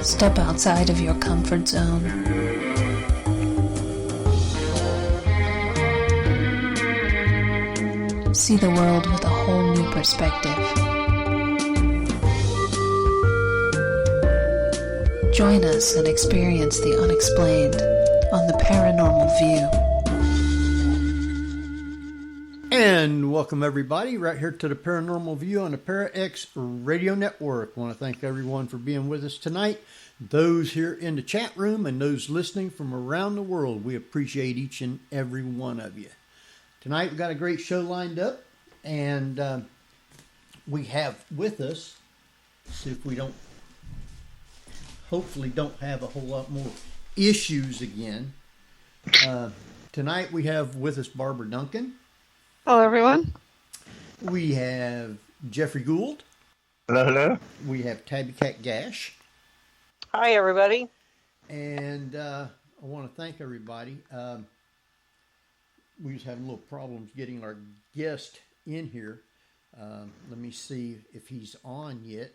Step outside of your comfort zone. See the world with a whole new perspective. Join us and experience the unexplained on the Paranormal View. And welcome everybody right here to the Paranormal View on the ParaX Radio Network. I want to thank everyone for being with us tonight. Those here in the chat room and those listening from around the world, we appreciate each and every one of you. Tonight we've got a great show lined up, and we have with us, see if we hopefully don't have a whole lot more issues again. Tonight we have with us Barbara Duncan. Hello, everyone. We have Jeffrey Gould. Hello, hello. We have Tabby Cat Gash. Hi, everybody. And I want to thank everybody. We was having little problems getting our guest in here. Let me see if he's on yet.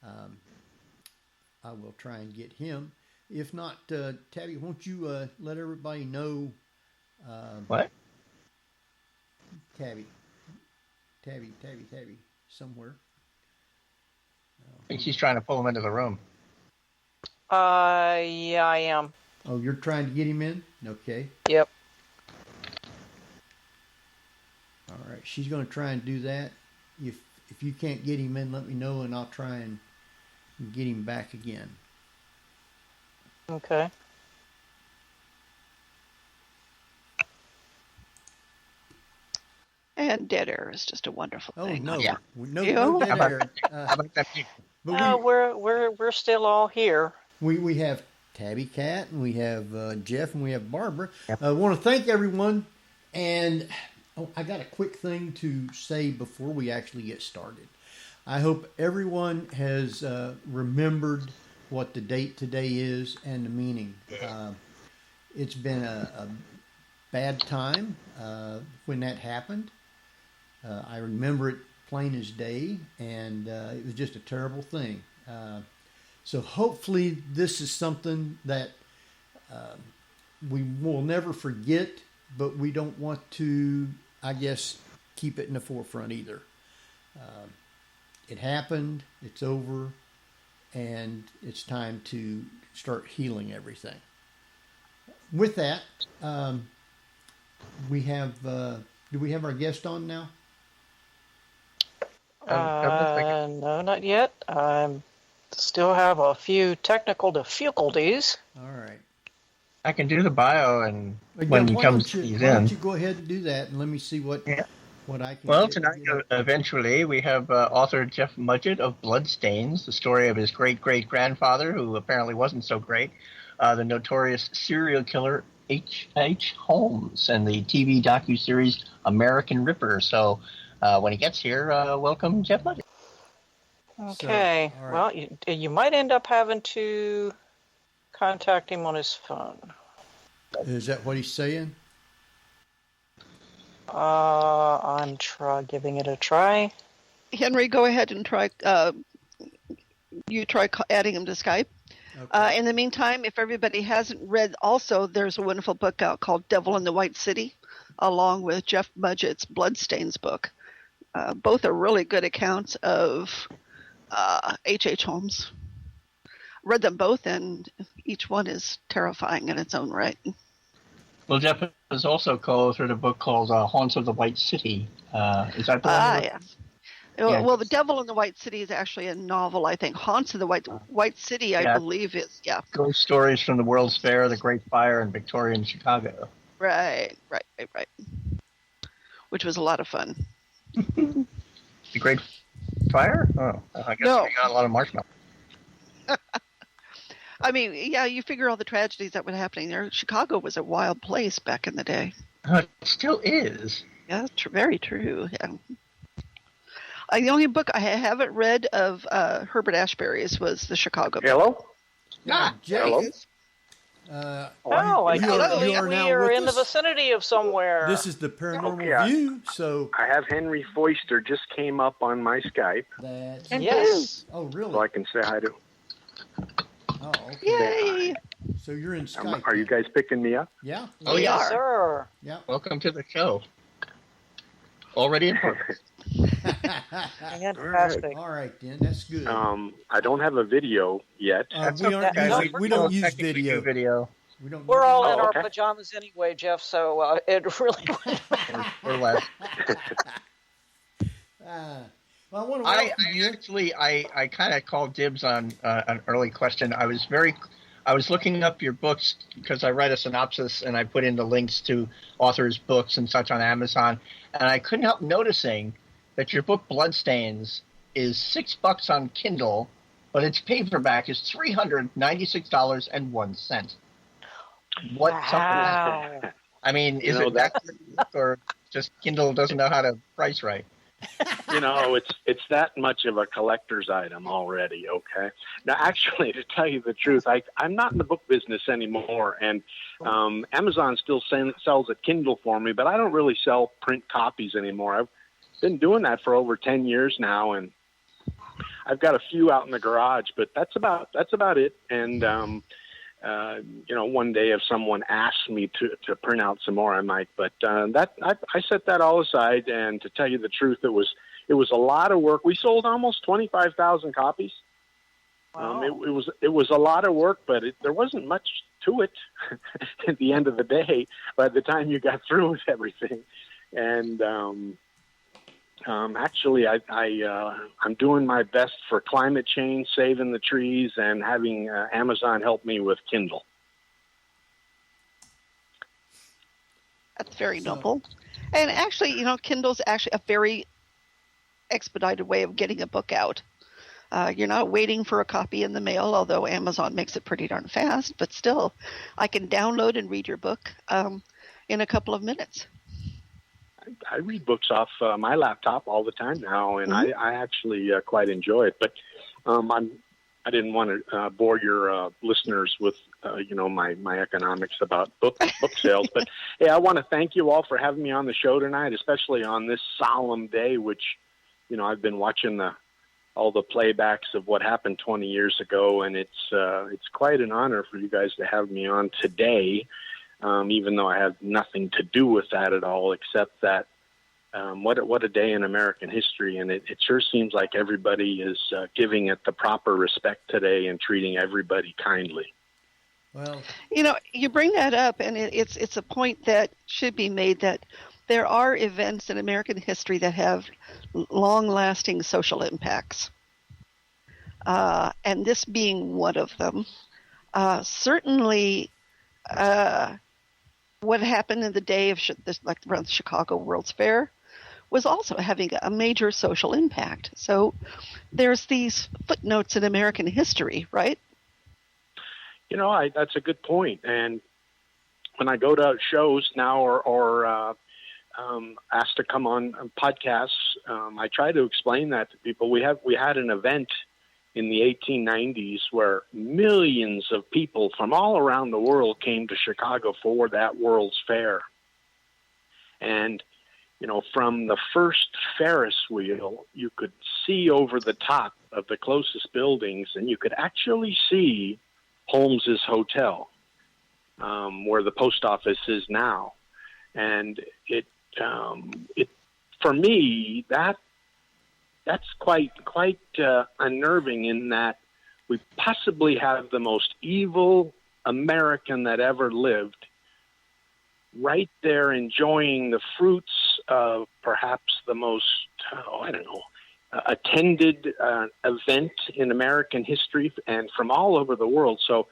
I will try and get him. If not, Tabby, won't you let everybody know? What? Tabby, somewhere. I think she's trying to pull him into the room. Yeah, I am. Oh, you're trying to get him in? Okay. Yep. All right. She's going to try and do that. If you can't get him in, let me know, and I'll try and get him back again. Okay. And dead air is just a wonderful thing. Oh, no. Yeah. No dead air. How about that? But We're still all here. we have Tabby Cat, and we have Jeff, and we have Barbara. Yep. I want to thank everyone, and I got a quick thing to say before we actually get started. I hope everyone has remembered what the date today is and the meaning. It's been a bad time when that happened. I remember it plain as day, and it was just a terrible thing. So hopefully this is something that we will never forget, but we don't want to, I guess, keep it in the forefront either. It happened, it's over, and it's time to start healing everything. With that, we have, do we have our guest on now? No, not yet. Still have a few technical difficulties. All right. I can do the bio, and Again, when he why comes, don't you, he's why don't in. you go ahead and do that, and let me see what I can. Well, get tonight, together. eventually, we have author Jeff Mudgett of Bloodstains, the story of his great-great-grandfather, who apparently wasn't so great, the notorious serial killer H.H. Holmes, and the TV docu-series American Ripper. So when he gets here, welcome, Jeff Mudgett. Okay. So, all right. Well, you might end up having to contact him on his phone. Is that what he's saying? I'm giving it a try. Henry, go ahead and try. You try adding him to Skype. Okay. In the meantime, if everybody hasn't read, also there's a wonderful book out called Devil in the White City, along with Jeff Mudgett's Bloodstains book. Both are really good accounts of H.H. Holmes. Read them both, and each one is terrifying in its own right. Well, Jeff has also co-authored a book called Haunts of the White City. Is that the one? Yes. Yeah. Well, The Devil in the White City is actually a novel, I think. Haunts of the White City, I believe, is, Ghost stories from the World's Fair, the Great Fire, and Victorian Chicago. Right. Which was a lot of fun. The Great Fire? Oh, I guess No. we got a lot of marshmallows. I mean, yeah, you figure all the tragedies that were happening there. Chicago was a wild place back in the day. It still is. Yeah, very true. Yeah. The only book I haven't read of Herbert Ashbery's was the Chicago book. Hello? Jeff. Hello? I you believe are we now are with in the us. vicinity of somewhere. This is the Paranormal Okay, View, so I have Henry Foister just came up on my Skype, that's... And Yes. Oh, really? so I can say hi to. Oh, okay. Yay! So you're in Skype. Are you guys picking me up? Yeah. Oh, yes, yeah. sir. Yeah. Welcome to the show. Already in progress. Fantastic. All right, then. That's good. I don't have a video yet. We don't use technically do video. video. We don't. We're all in our okay. pajamas anyway, Jeff, so it really wouldn't matter. Or less. Well, I want to I welcome you. actually kind of called dibs on an early question. I was looking up your books because I write a synopsis and I put in the links to authors' books and such on Amazon, and I couldn't help noticing that your book Bloodstains is $6 on Kindle, but its paperback is $396.01. What? Wow. I mean, is it that or just Kindle doesn't know how to price right? It's that much of a collector's item already. Okay. Now, actually, to tell you the truth, I'm not in the book business anymore, and Amazon still sells a Kindle for me, but I don't really sell print copies anymore. I've been doing that for over 10 years now, and I've got a few out in the garage, but that's about it. And one day if someone asks me to print out some more, I might. But I set that all aside, and to tell you the truth, it was a lot of work. We sold almost 25,000 copies. Wow. It was a lot of work, but there wasn't much to it at the end of the day. By the time you got through with everything, and actually, I'm doing my best for climate change, saving the trees, and having Amazon help me with Kindle. That's very noble. And actually, Kindle's actually a very expedited way of getting a book out. You're not waiting for a copy in the mail, although Amazon makes it pretty darn fast. But still, I can download and read your book in a couple of minutes. I read books off my laptop all the time now, and I actually quite enjoy it. But I didn't want to bore your listeners with my economics about book sales. But hey, I want to thank you all for having me on the show tonight, especially on this solemn day, which I've been watching all the playbacks of what happened 20 years ago, and it's quite an honor for you guys to have me on today. Even though I have nothing to do with that at all, except that what a day in American history, and it sure seems like everybody is giving it the proper respect today and treating everybody kindly. Well, you bring that up, and it's a point that should be made that there are events in American history that have long-lasting social impacts, and this being one of them. Certainly. What happened in the day of around the Chicago World's Fair was also having a major social impact. So there's these footnotes in American history, right? That's a good point. And when I go to shows now or asked to come on podcasts, I try to explain that to people. We had an event in the 1890s where millions of people from all around the world came to Chicago for that World's Fair. And, from the first Ferris wheel, you could see over the top of the closest buildings, and you could actually see Holmes's hotel, where the post office is now. And it for me, that's quite unnerving in that we possibly have the most evil American that ever lived right there enjoying the fruits of perhaps the most, attended event in American history and from all over the world. So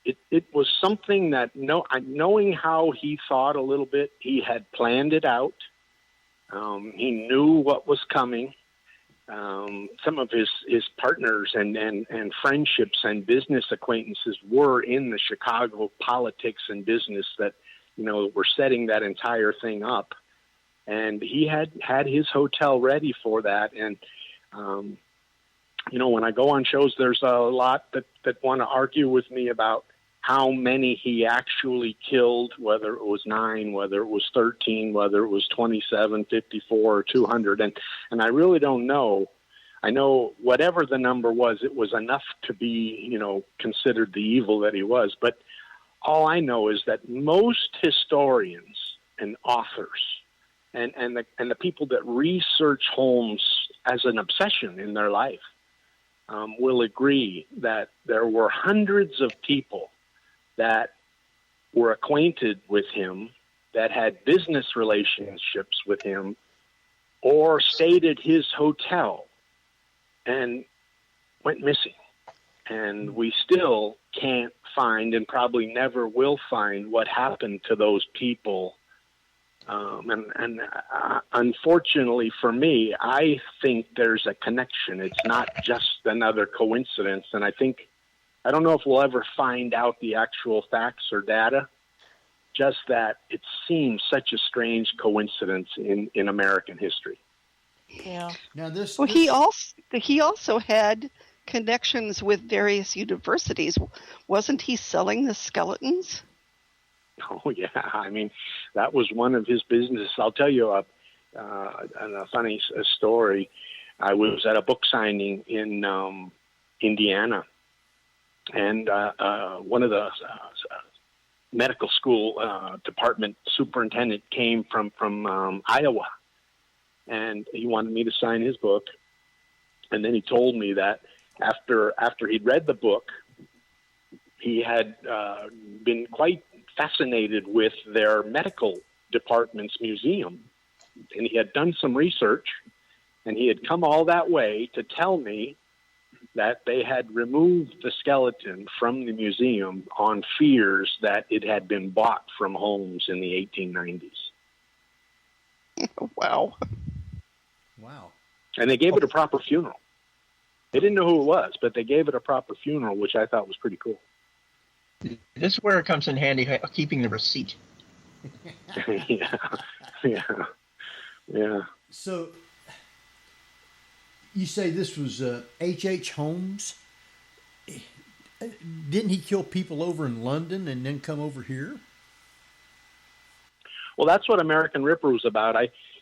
it was something that, knowing how he thought a little bit, he had planned it out. He knew what was coming. Some of his partners and friendships and business acquaintances were in the Chicago politics and business that, were setting that entire thing up. And he had his hotel ready for that. And, when I go on shows, there's a lot that want to argue with me about how many he actually killed, whether it was 9, whether it was 13, whether it was 27, 54, or 200. And I really don't know. I know whatever the number was, it was enough to be, considered the evil that he was. But all I know is that most historians and authors and the people that research Holmes as an obsession in their life will agree that there were hundreds of people that were acquainted with him, that had business relationships with him, or stayed at his hotel and went missing. And we still can't find, and probably never will find, what happened to those people. Unfortunately for me, I think there's a connection. It's not just another coincidence. And I don't know if we'll ever find out the actual facts or data, just that it seems such a strange coincidence in American history. Yeah. Now he also had connections with various universities. Wasn't he selling the skeletons? Oh yeah, I mean, that was one of his business. I'll tell you a funny story. I was at a book signing in Indiana, and one of the medical school department superintendent came from Iowa, and he wanted me to sign his book. And then he told me that after he'd read the book, he had been quite fascinated with their medical department's museum, and he had done some research, and he had come all that way to tell me that they had removed the skeleton from the museum on fears that it had been bought from Holmes in the 1890s. Wow. And they gave it a proper funeral. They didn't know who it was, but they gave it a proper funeral, which I thought was pretty cool. This is where it comes in handy, keeping the receipt. Yeah. So, you say this was H.H. Holmes? Didn't he kill people over in London and then come over here? Well, that's what American Ripper was about.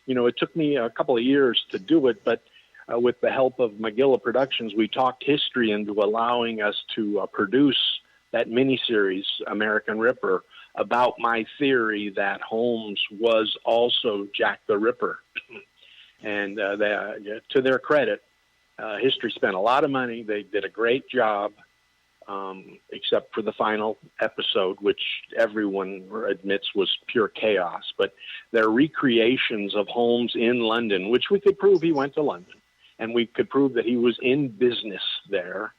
It took me a couple of years to do it, but with the help of Magilla Productions, we talked history into allowing us to produce that miniseries, American Ripper, about my theory that Holmes was also Jack the Ripper. And to their credit, history spent a lot of money. They did a great job, except for the final episode, which everyone admits was pure chaos. But their recreations of Holmes in London, which we could prove he went to London, and we could prove that he was in business there,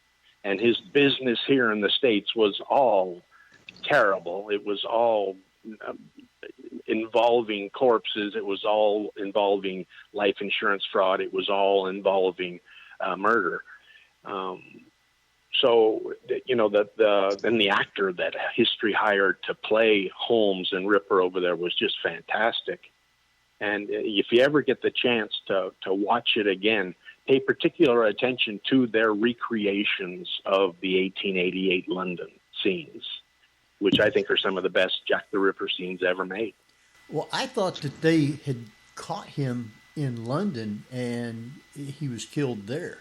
and his business here in the States was all terrible. It was all involving corpses. It was all involving life insurance fraud. It was all involving murder. So, then the actor that history hired to play Holmes and Ripper over there was just fantastic. And if you ever get the chance to watch it again, pay particular attention to their recreations of the 1888 London scenes, which I think are some of the best Jack the Ripper scenes ever made. Well, I thought that they had caught him in London and he was killed there.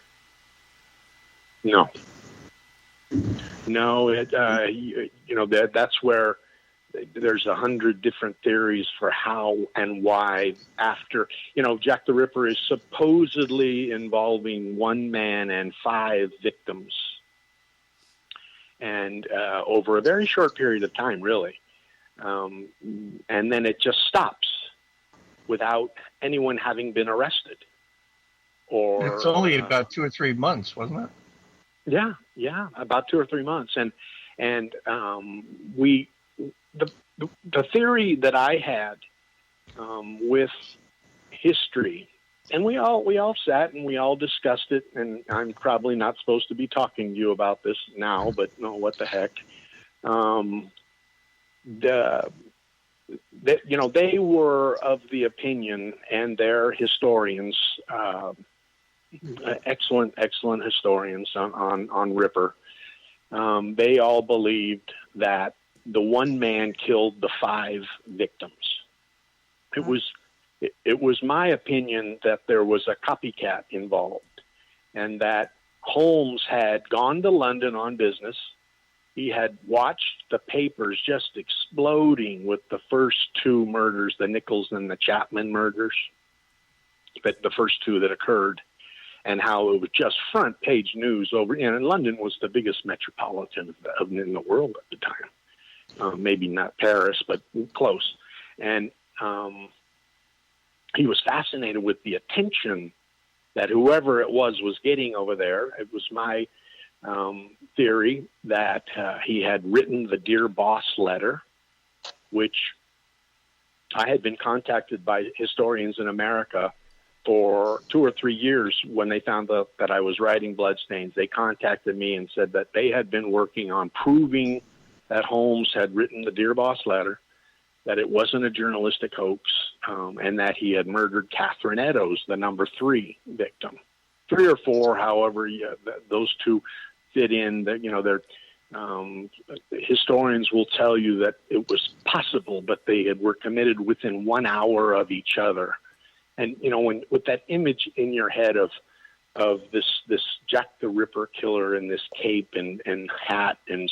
No, that's where there's 100 different theories for how and why after, Jack the Ripper is supposedly involving one man and 5 victims. And over a very short period of time, really. And then it just stops without anyone having been arrested. Or it's only about 2 or 3 months, wasn't it? Yeah, about 2 or 3 months. And the theory that I had with history, and we all sat and we all discussed it, and I'm probably not supposed to be talking to you about this now, but no, what the heck. They were of the opinion, and their historians, excellent historians on Ripper, they all believed that the one man killed the 5 victims. It was my opinion that there was a copycat involved, and that Holmes had gone to London on business. He had watched the papers just exploding with the first two murders, the Nichols and the Chapman murders, but the first two that occurred, and how it was just front page news over. And London was the biggest metropolitan in the world at the time. Maybe not Paris, but close. And he was fascinated with the attention that whoever it was getting over there. It was my theory that he had written the Dear Boss letter, which I had been contacted by historians in America for 2 or 3 years when they found out that I was writing Bloodstains. They contacted me and said that they had been working on proving that Holmes had written the Dear Boss letter, that it wasn't a journalistic hoax, and that he had murdered Catherine Eddowes, the number 3 victim. 3 or 4, however, those two fit in. They're historians will tell you that it was possible, but they were committed within 1 hour of each other. And with that image in your head of this Jack the Ripper killer in this cape and hat and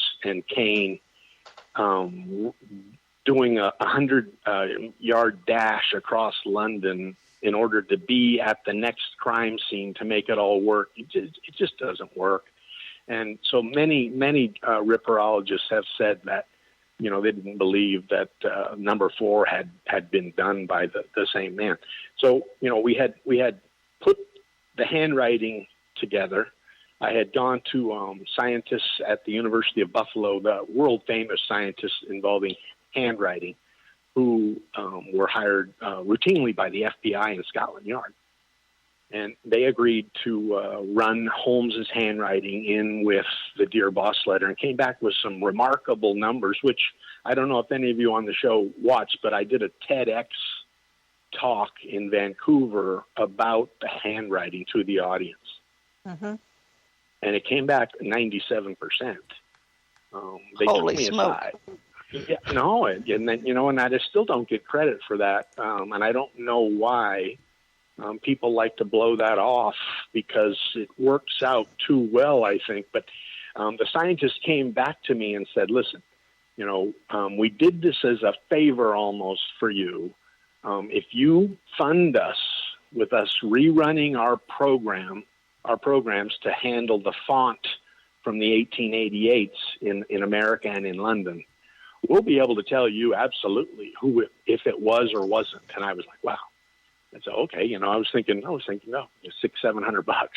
cane, doing a 100-yard dash across London in order to be at the next crime scene to make it all work. It just doesn't work. And so many ripperologists have said that, they didn't believe that number 4 had been done by the same man. So, we had put the handwriting together. I had gone to scientists at the University of Buffalo, the world-famous scientists involving handwriting, who were hired routinely by the FBI and Scotland Yard. And they agreed to run Holmes's handwriting in with the Dear Boss letter and came back with some remarkable numbers, which I don't know if any of you on the show watched, but I did a TEDx talk in Vancouver about the handwriting to the audience. Mm-hmm. And it came back 97%. They Holy took me smoke. aside. Yeah, no, and then, and I just still don't get credit for that. And I don't know why people like to blow that off, because it works out too well, I think. But the scientists came back to me and said, listen, we did this as a favor almost for you. If you fund us with us rerunning our programs to handle the font from the 1888s in America and in London, we'll be able to tell you absolutely if it was or wasn't. And I was like, wow. And so, okay, I was thinking, no, $600-700.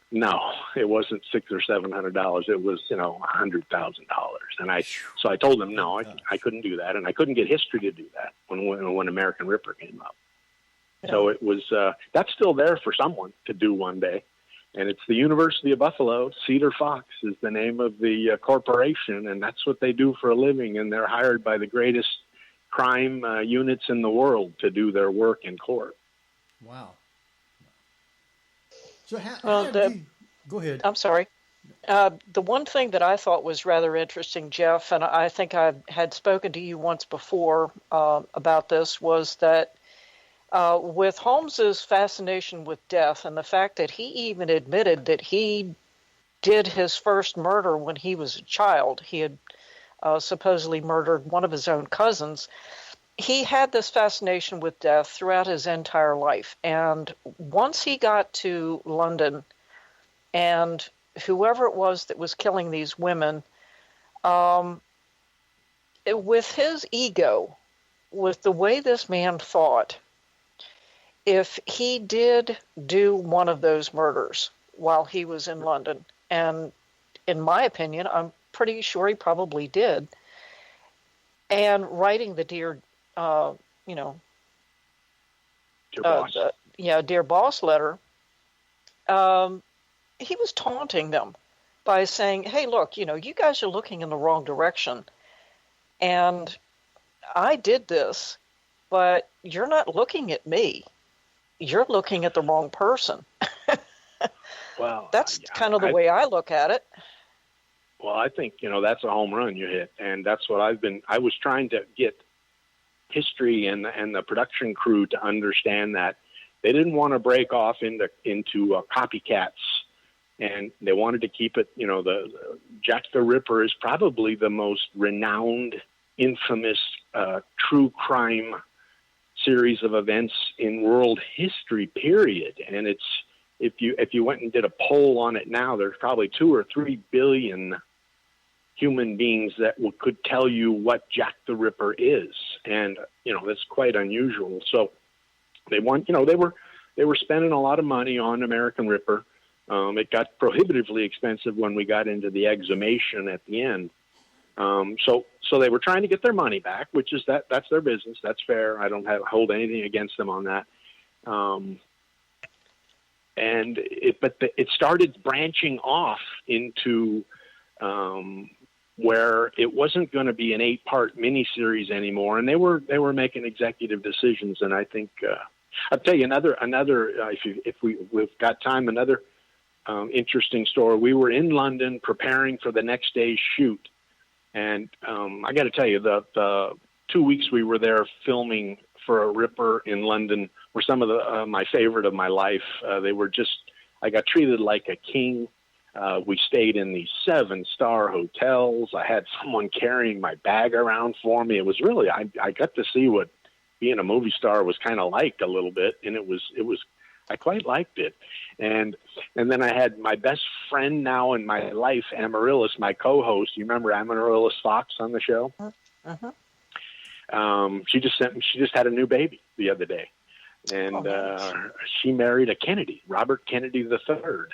No, it wasn't $600 or $700. It was, $100,000. And so I told them, no, I couldn't do that. And I couldn't get history to do that when American Ripper came up. Yeah. So it was, that's still there for someone to do one day. And it's the University of Buffalo. Cedar Fox is the name of the corporation, and that's what they do for a living. And they're hired by the greatest crime units in the world to do their work in court. Wow. So go ahead. I'm sorry. The one thing that I thought was rather interesting, Jeff, and I think I had spoken to you once before about this, was that with Holmes's fascination with death and the fact that he even admitted that he did his first murder when he was a child, he had supposedly murdered one of his own cousins. He had this fascination with death throughout his entire life. And once he got to London, and whoever it was that was killing these women, with his ego, with the way this man thought, if he did do one of those murders while he was in London, and in my opinion, I'm pretty sure he probably did, and writing the Dear Boss letter, he was taunting them by saying, hey, look, you guys are looking in the wrong direction. And I did this, but you're not looking at me. You're looking at the wrong person. Well, that's kind of the way I look at it. Well, I think, that's a home run you hit. And that's what I was trying to get history and the production crew to understand that they didn't want to break off into copycats and they wanted to keep it. The Jack the Ripper is probably the most renowned, infamous true crime series of events in world history, period. And it's, if you went and did a poll on it now, there's probably 2 or 3 billion human beings that could tell you what Jack the Ripper is. And, that's quite unusual. So they were spending a lot of money on American Ripper. It got prohibitively expensive when we got into the exhumation at the end. So they were trying to get their money back, which is that's their business. That's fair. I don't hold anything against them on that. But it started branching off into where it wasn't going to be an 8-part miniseries anymore, and they were making executive decisions. And I think I'll tell you another if we've got time, another interesting story. We were in London preparing for the next day's shoot. And I got to tell you, the 2 weeks we were there filming for a Ripper in London were some of my favorite of my life. I got treated like a king. We stayed in these 7-star hotels. I had someone carrying my bag around for me. It was really, I got to see what being a movie star was kind of like a little bit, and I quite liked it. And then I had my best friend now in my life, Amaryllis, my co-host. You remember Amaryllis Fox on the show? Uh-huh. She just had a new baby the other day, and nice. She married a Kennedy, Robert Kennedy III.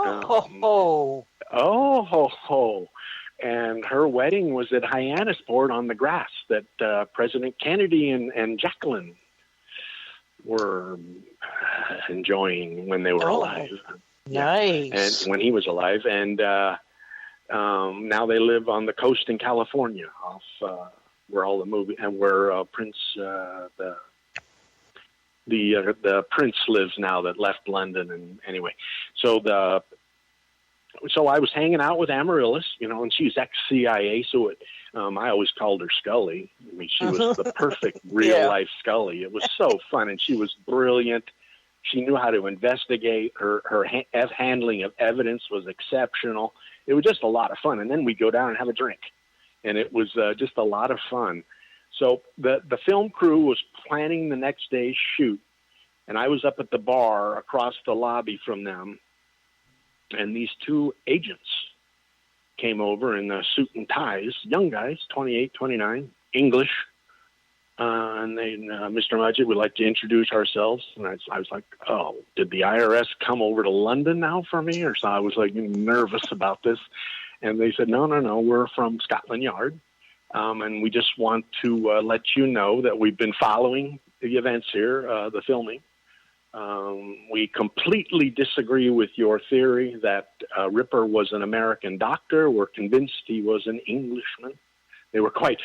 Oh ho. And her wedding was at Hyannisport on the grass that President Kennedy and Jacqueline were enjoying when they were alive. Nice. And when he was alive. And now they live on the coast in California, off where all the movie and where Prince the Prince lives now that left London. And anyway, so I was hanging out with Amaryllis, and she's ex-CIA, so I always called her Scully. I mean, she was the perfect real-life Scully. It was so fun, and she was brilliant. She knew how to investigate. Her handling of evidence was exceptional. It was just a lot of fun. And then we'd go down and have a drink, and it was just a lot of fun. So the film crew was planning the next day's shoot, and I was up at the bar across the lobby from them, and these 2 agents came over in suit and ties, young guys, 28, 29, English. And they, Mr. Mudgett, would like to introduce ourselves. And I was like, oh, did the IRS come over to London now for me? Or so I was like nervous about this. And they said, no, we're from Scotland Yard. And we just want to let you know that we've been following the events here, the filming. We completely disagree with your theory that Ripper was an American doctor. We're convinced he was an Englishman. They were quite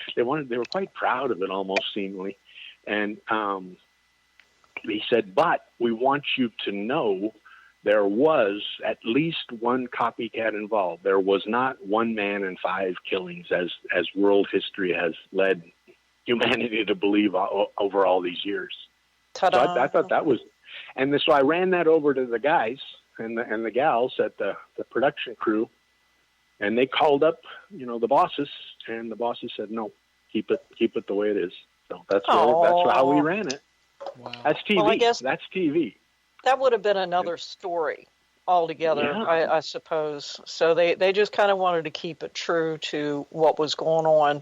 proud of it, almost seemingly. And he said, but we want you to know there was at least one copycat involved. There was not 1 man and 5 killings as world history has led humanity to believe over all these years. Ta-da. So I thought that was, and so I ran that over to the guys and the gals at the production crew, and they called up, the bosses, and the bosses said, no, keep it the way it is. So that's how we ran it. Wow. That's TV. Well, I guess that's TV. that would have been another story altogether, Yeah. I suppose. So they just kind of wanted to keep it true to what was going on.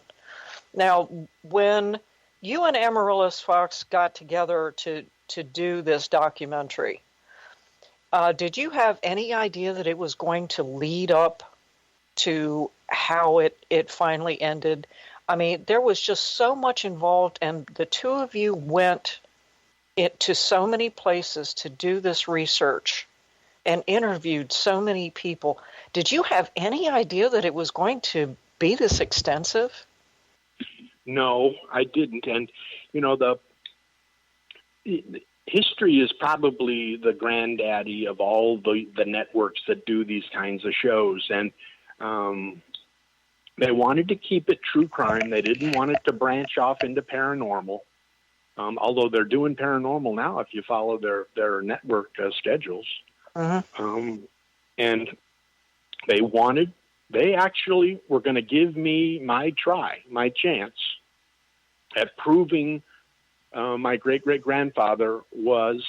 Now, when you and Amaryllis Fox got together to do this documentary, did you have any idea that it was going to lead up to how it finally ended? I mean, there was just so much involved, and the 2 of you went to so many places to do this research and interviewed so many people. Did you have any idea that it was going to be this extensive? No, I didn't. And, the history is probably the granddaddy of all the networks that do these kinds of shows. And they wanted to keep it true crime. They didn't want it to branch off into paranormal. Although they're doing paranormal now, if you follow their network schedules. Uh-huh. And they actually were going to give me my chance at proving my great-great-grandfather was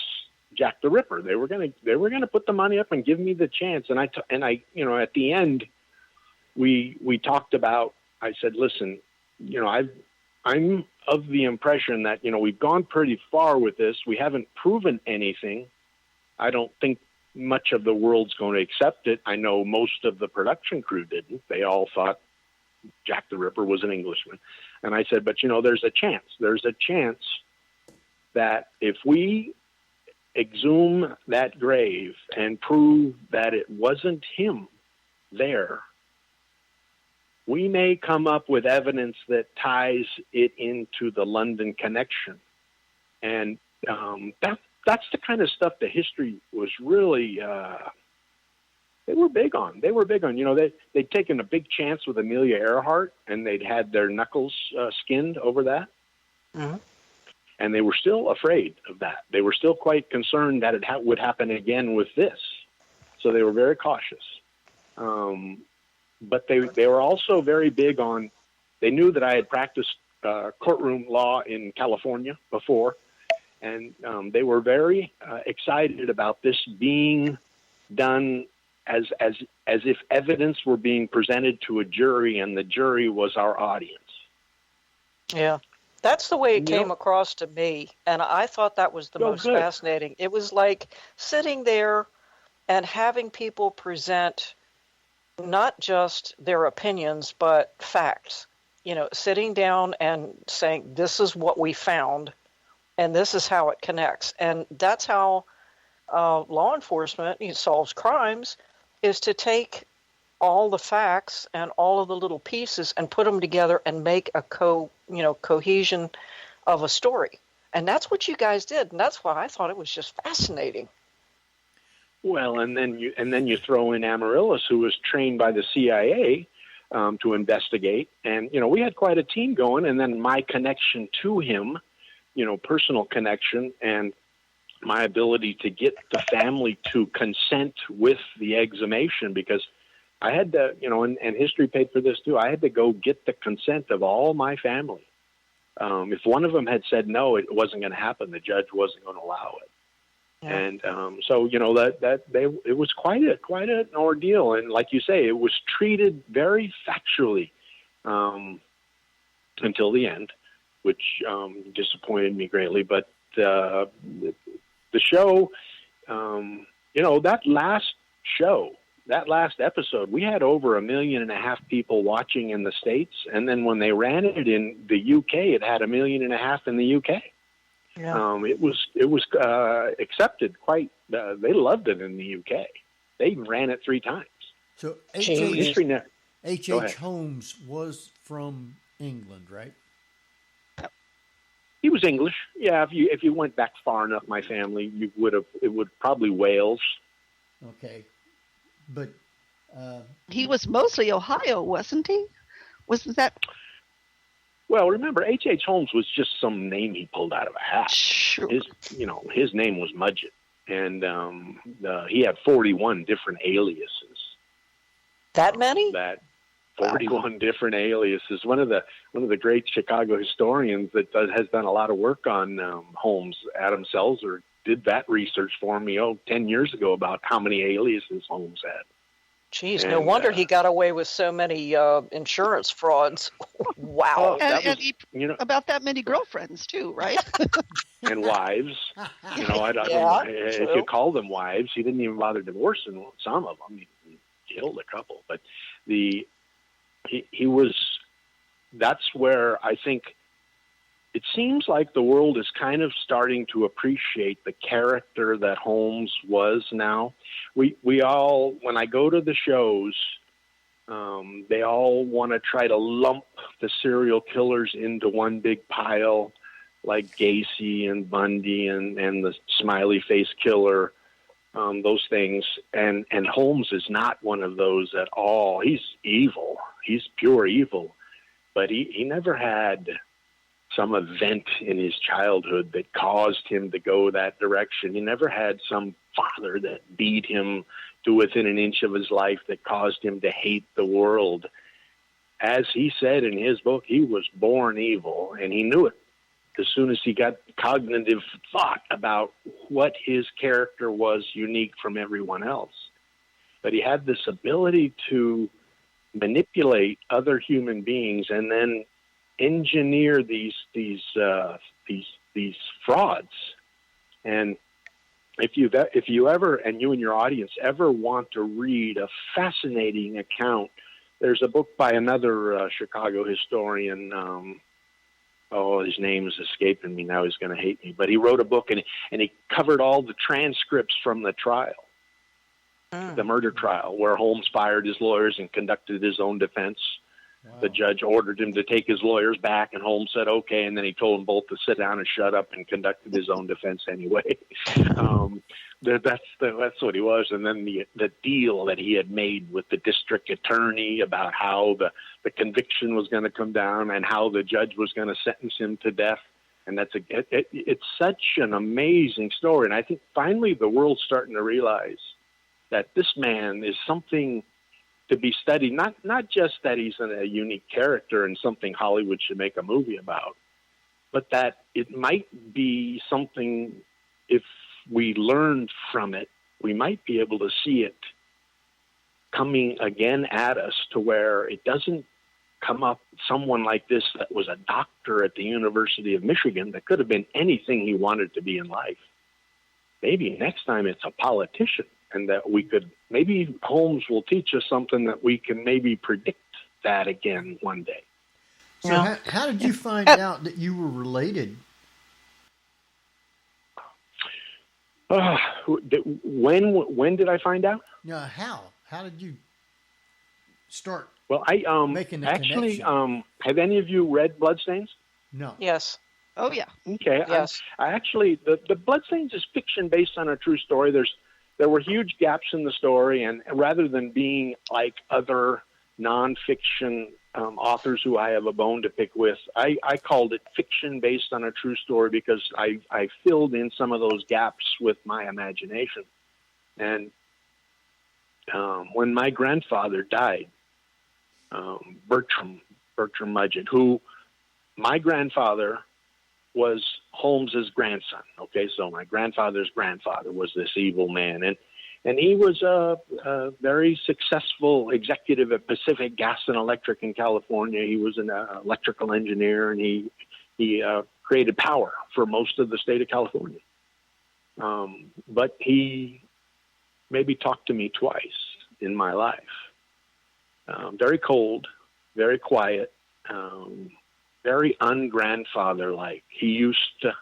Jack the Ripper. They were going to put the money up and give me the chance. And I, you know, at the end, we talked about, I said, listen, you know, I'm of the impression that, you know, we've gone pretty far with this. We haven't proven anything. I don't think much of the world's going to accept it. I know most of the production crew didn't. They all thought Jack the Ripper was an Englishman. And I said, but, you know, there's a chance that if we exhume that grave and prove that it wasn't him there, we may come up with evidence that ties it into the London connection. And that's the kind of stuff the history was really, they were big on. You know, they'd taken a big chance with Amelia Earhart, and they'd had their knuckles skinned over that. Mm-hmm. And they were still afraid of that. They were still quite concerned that it would happen again with this. So they were very cautious. But they were also very big on, they knew that I had practiced courtroom law in California before. And they were very excited about this being done as if evidence were being presented to a jury, and the jury was our audience. Yeah, that's the way it came across to me, and I thought that was the most fascinating. It was like sitting there and having people present not just their opinions, but facts. You know, sitting down and saying, this is what we found, and this is how it connects. And that's how law enforcement solves crimes, is to take all the facts and all of the little pieces and put them together and make a cohesion of a story. And that's what you guys did. And that's why I thought it was just fascinating. Well, and then you throw in Amaryllis, who was trained by the CIA to investigate. And, you know, we had quite a team going, and then my connection to him, you know, personal connection, and my ability to get the family to consent with the exhumation, because I had to, you know, and history paid for this too. I had to go get the consent of all my family. If one of them had said no, it wasn't going to happen. The judge wasn't going to allow it. Yeah. And so, you know, it was quite an ordeal. And like you say, it was treated very factually until the end, which disappointed me greatly. But the show, you know, that last episode, we had over 1.5 million people watching in the States. And then when they ran it in the UK, it had 1.5 million in the UK. Yeah. It was accepted quite, they loved it in the UK. They even ran it 3 times. So H.H. Holmes was from England, right? He was English. Yeah, if you went back far enough, my family, it would probably Wales. Okay. But he was mostly Ohio, wasn't he? Wasn't that? Well, remember, H.H. Holmes was just some name he pulled out of a hat. Sure. His name was Mudgett, and he had 41 different aliases. That many? 41 different aliases. One of the great Chicago historians that has done a lot of work on Holmes, Adam Selzer, did that research for me 10 years ago about how many aliases Holmes had. Jeez, no wonder he got away with so many insurance frauds. Wow. And he, about that many girlfriends, too, right? And wives. You know, I don't know if you call them wives. He didn't even bother divorcing some of them. He killed a couple. But he was, that's where I think it seems like the world is kind of starting to appreciate the character that Holmes was now. We all, when I go to the shows, they all want to try to lump the serial killers into one big pile, like Gacy and Bundy and the smiley face killer, those things. And Holmes is not one of those at all. He's evil. He's pure evil. But he never had some event in his childhood that caused him to go that direction. He never had some father that beat him to within an inch of his life that caused him to hate the world. As he said in his book, he was born evil, and he knew it as soon as he got cognitive thought about what his character was unique from everyone else. But he had this ability to manipulate other human beings and then engineer these frauds. And if you ever, and you and your audience ever want to read a fascinating account, there's a book by another Chicago historian. His name is escaping me now. He's going to hate me. But he wrote a book, and he covered all the transcripts from the trial, the murder trial, where Holmes fired his lawyers and conducted his own defense. Wow. The judge ordered him to take his lawyers back, and Holmes said, okay, and then he told them both to sit down and shut up and conducted his own defense anyway. That's what he was. And then the deal that he had made with the district attorney about how the conviction was going to come down and how the judge was going to sentence him to death. And it's such an amazing story. And I think finally the world's starting to realize that this man is something to be studied, not just that he's a unique character and something Hollywood should make a movie about, but that it might be something, if we learned from it, we might be able to see it coming again at us, to where it doesn't come up someone like this that was a doctor at the University of Michigan that could have been anything he wanted to be in life. Maybe next time it's a politician, and that we could, maybe Holmes will teach us something that we can maybe predict that again one day. So how did you find out that you were related? When did I find out? Yeah, how? How did you start? Well, I making the actually connection? Have any of you read Bloodstains? No. Yes. Oh yeah. Okay. Yes. I actually, the Bloodstains is fiction based on a true story. There were huge gaps in the story, and rather than being like other nonfiction authors who I have a bone to pick with, I called it fiction based on a true story because I filled in some of those gaps with my imagination. And when my grandfather died, Bertram Mudgett, who my grandfather was Holmes's grandson. Okay, so my grandfather's grandfather was this evil man, and he was a very successful executive at Pacific Gas and Electric in California. He was an electrical engineer, and he created power for most of the state of California. But he maybe talked to me twice in my life. Very cold, very quiet, very ungrandfather-like. He used to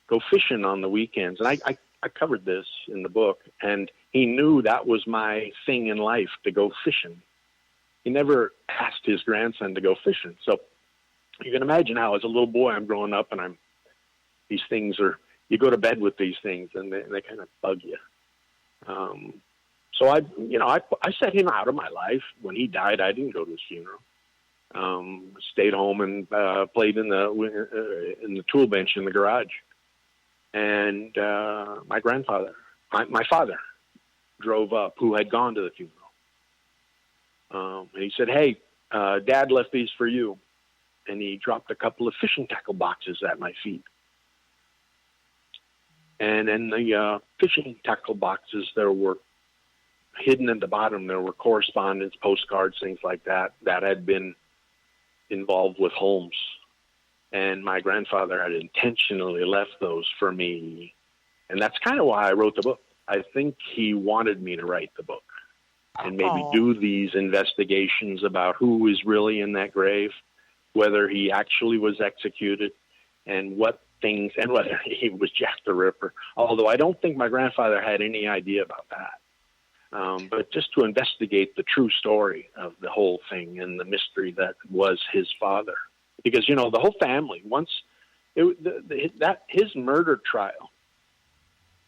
go fishing on the weekends, and I covered this in the book, and he knew that was my thing in life, to go fishing. He never asked his grandson to go fishing. So you can imagine how, as a little boy, I'm growing up, and these things you go to bed with these things, and they kind of bug you. So I set him out of my life. When he died, I didn't go to his funeral. Stayed home and played in the tool bench in the garage. And my father drove up, who had gone to the funeral. And he said, "Hey, Dad left these for you." And he dropped a couple of fishing tackle boxes at my feet. And in the fishing tackle boxes, there were hidden at the bottom, there were correspondence, postcards, things like that had been involved with Holmes. And my grandfather had intentionally left those for me. And that's kind of why I wrote the book. I think he wanted me to write the book and maybe do these investigations about who is really in that grave, whether he actually was executed, and what things, and whether he was Jack the Ripper. Although I don't think my grandfather had any idea about that. But just to investigate the true story of the whole thing and the mystery that was his father. Because, the whole family, his murder trial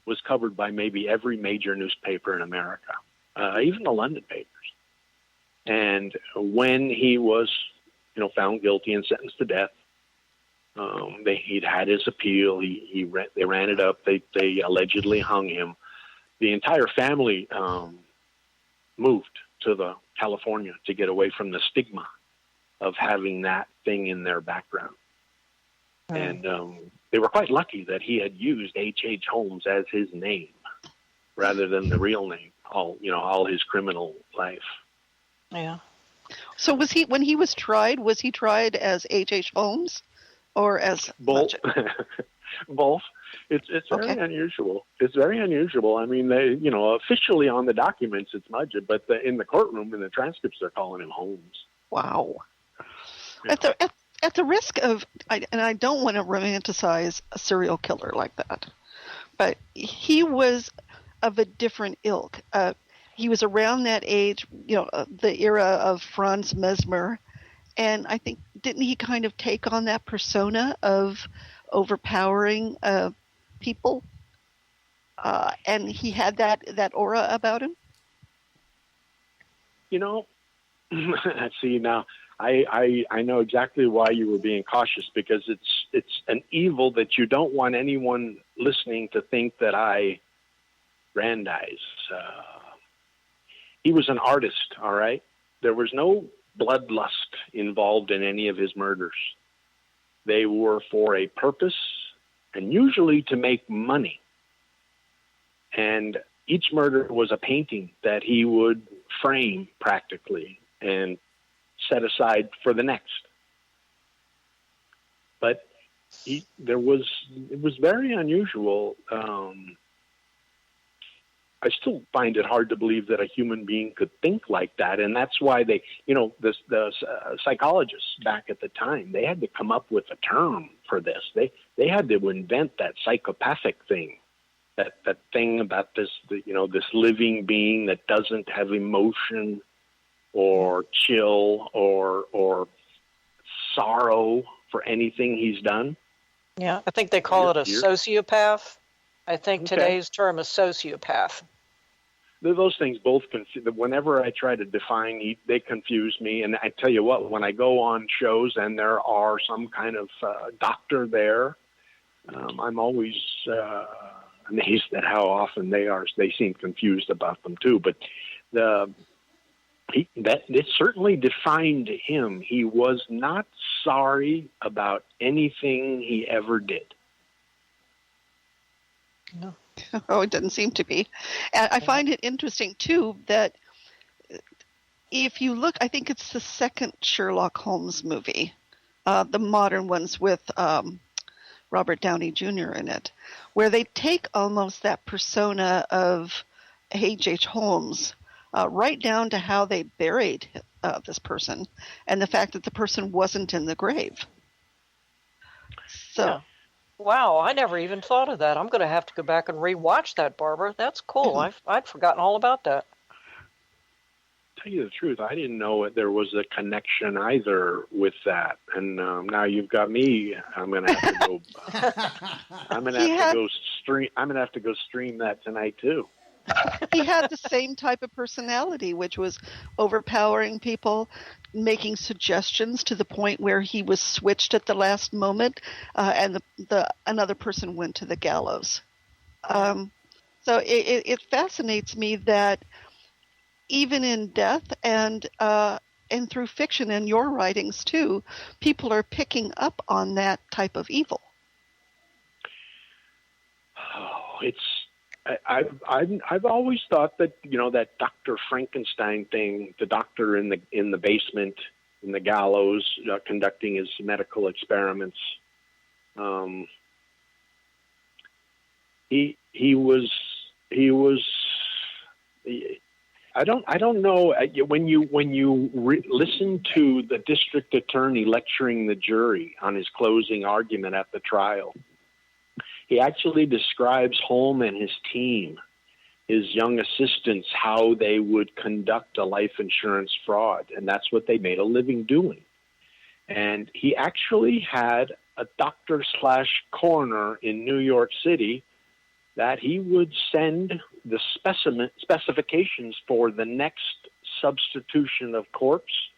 was covered by maybe every major newspaper in America, even the London papers. And when he was, found guilty and sentenced to death, He'd had his appeal. They ran it up. They allegedly hung him. The entire family moved to California to get away from the stigma of having that thing in their background. And they were quite lucky that he had used H.H. Holmes as his name rather than the real name all his criminal life. Yeah. So when he was tried as H.H. Holmes or as both? Both. It's very unusual. It's very unusual. I mean, they officially on the documents it's Mudgett, but in the courtroom in the transcripts they're calling him Holmes. Wow. Yeah. At the risk of, and I don't want to romanticize a serial killer like that, but he was of a different ilk. He was around that age, the era of Franz Mesmer, and I think, didn't he kind of take on that persona of overpowering people? And he had that aura about him? See, now, I know exactly why you were being cautious, because it's an evil that you don't want anyone listening to think that I brandize. He was an artist, all right? There was no bloodlust involved in any of his murders. They were for a purpose, and usually to make money. And each murder was a painting that he would frame practically and set aside for the next. But it was very unusual. I still find it hard to believe that a human being could think like that, and that's why the psychologists back at the time, they had to come up with a term for this. They had to invent that psychopathic thing, that thing about this living being that doesn't have emotion or chill or sorrow for anything he's done. Yeah, I think they call it a sociopath. I think today's term is sociopath. Those things both whenever I try to define, they confuse me. And I tell you what, when I go on shows and there are some kind of doctor there, I'm always amazed at how often they seem confused about them too. But it certainly defined him. He was not sorry about anything he ever did. No. Oh, it doesn't seem to be. And I find it interesting, too, that if you look, I think it's the second Sherlock Holmes movie, the modern ones with Robert Downey Jr. in it, where they take almost that persona of H.H. Holmes right down to how they buried this person and the fact that the person wasn't in the grave. So. Yeah. Wow, I never even thought of that. I'm going to have to go back and rewatch that, Barbara. That's cool. I'd forgotten all about that. Tell you the truth, I didn't know there was a connection either with that. And now you've got me. I'm going to have to go. I'm going to have to go stream. I'm going to have to go stream that tonight too. He had the same type of personality, which was overpowering people, making suggestions to the point where he was switched at the last moment, and another person went to the gallows. So it fascinates me that even in death and through fiction and your writings too, people are picking up on that type of evil. Oh, I've always thought that that Dr. Frankenstein thing, the doctor in the basement in the gallows conducting his medical experiments. He was. I don't know when you listen to the district attorney lecturing the jury on his closing argument at the trial. He actually describes Holmes and his team, his young assistants, how they would conduct a life insurance fraud, and that's what they made a living doing. And he actually had a doctor/coroner in New York City that he would send the specifications for the next substitution of corpse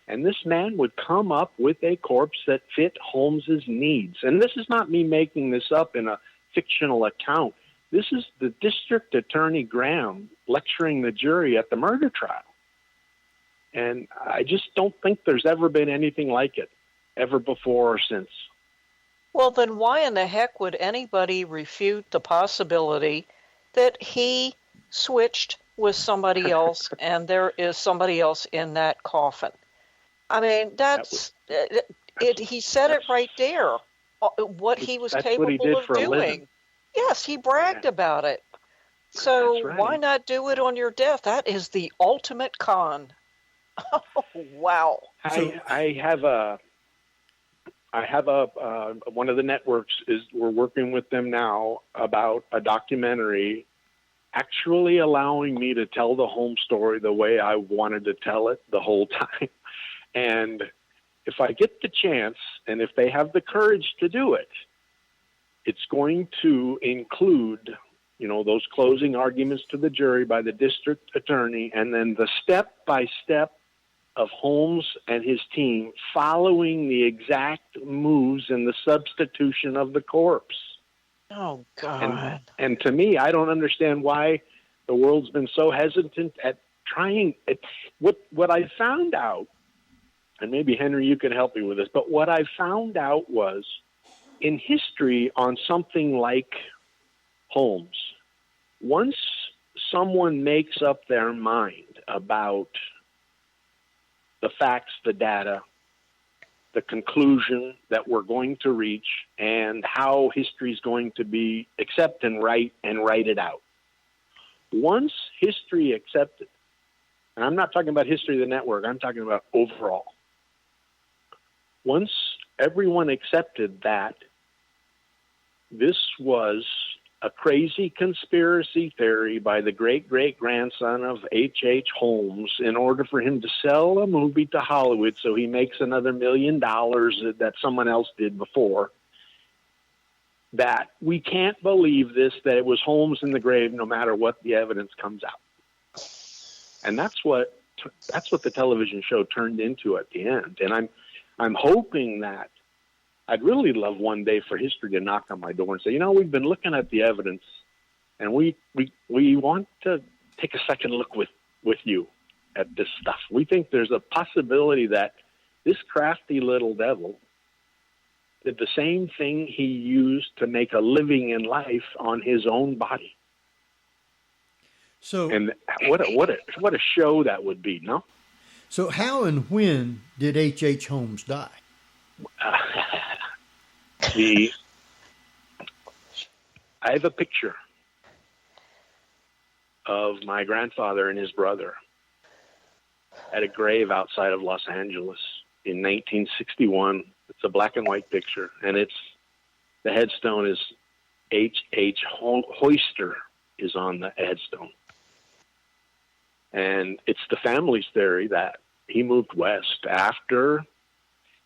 And this man would come up with a corpse that fit Holmes's needs. And this is not me making this up in a fictional account. This is the district attorney Graham lecturing the jury at the murder trial. And I just don't think there's ever been anything like it, ever before or since. Well, then why in the heck would anybody refute the possibility that he switched with somebody else and there is somebody else in that coffin? I mean, he said it right there, what he was capable of doing. Yes, he bragged about it. So why not do it on your death? That is the ultimate con. Oh, wow. I have one of the networks we're working with them now about a documentary actually allowing me to tell the Holmes story the way I wanted to tell it the whole time. And if I get the chance, and if they have the courage to do it, it's going to include, those closing arguments to the jury by the district attorney, and then the step-by-step of Holmes and his team following the exact moves in the substitution of the corpse. Oh, God. And to me, I don't understand why the world's been so hesitant at trying. What I found out, and maybe, Henry, you can help me with this, but what I found out was in history on something like Holmes, once someone makes up their mind about the facts, the data, the conclusion that we're going to reach, and how history is going to be accept and write it out. Once history accepted, and I'm not talking about history of the network, I'm talking about overall. Once everyone accepted that this was a crazy conspiracy theory by the great-great-grandson of H.H. Holmes in order for him to sell a movie to Hollywood so he makes another $1 million that someone else did before, that we can't believe this, that it was Holmes in the grave no matter what the evidence comes out. And that's what the television show turned into at the end. And I'm hoping that I'd really love one day for history to knock on my door and say, we've been looking at the evidence and we want to take a second look with you at this stuff. We think there's a possibility that this crafty little devil did the same thing he used to make a living in life on his own body. So, and what a show that would be, no? So how and when did H.H. Holmes die? I have a picture of my grandfather and his brother at a grave outside of Los Angeles in 1961. It's a black and white picture, and the headstone is H.H. Hoyster is on the headstone. And it's the family's theory that he moved west after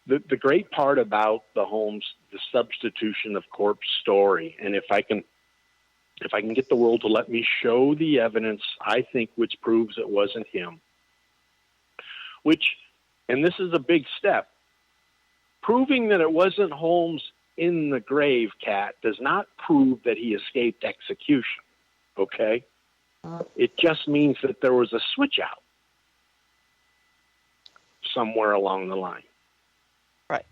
the great part about the Holmes, the substitution of corpse story. And if I can get the world to let me show the evidence, I think, which proves it wasn't him, and this is a big step, proving that it wasn't Holmes in the grave, Cat, does not prove that he escaped execution. Okay? It just means that there was a switch out somewhere along the line. Right.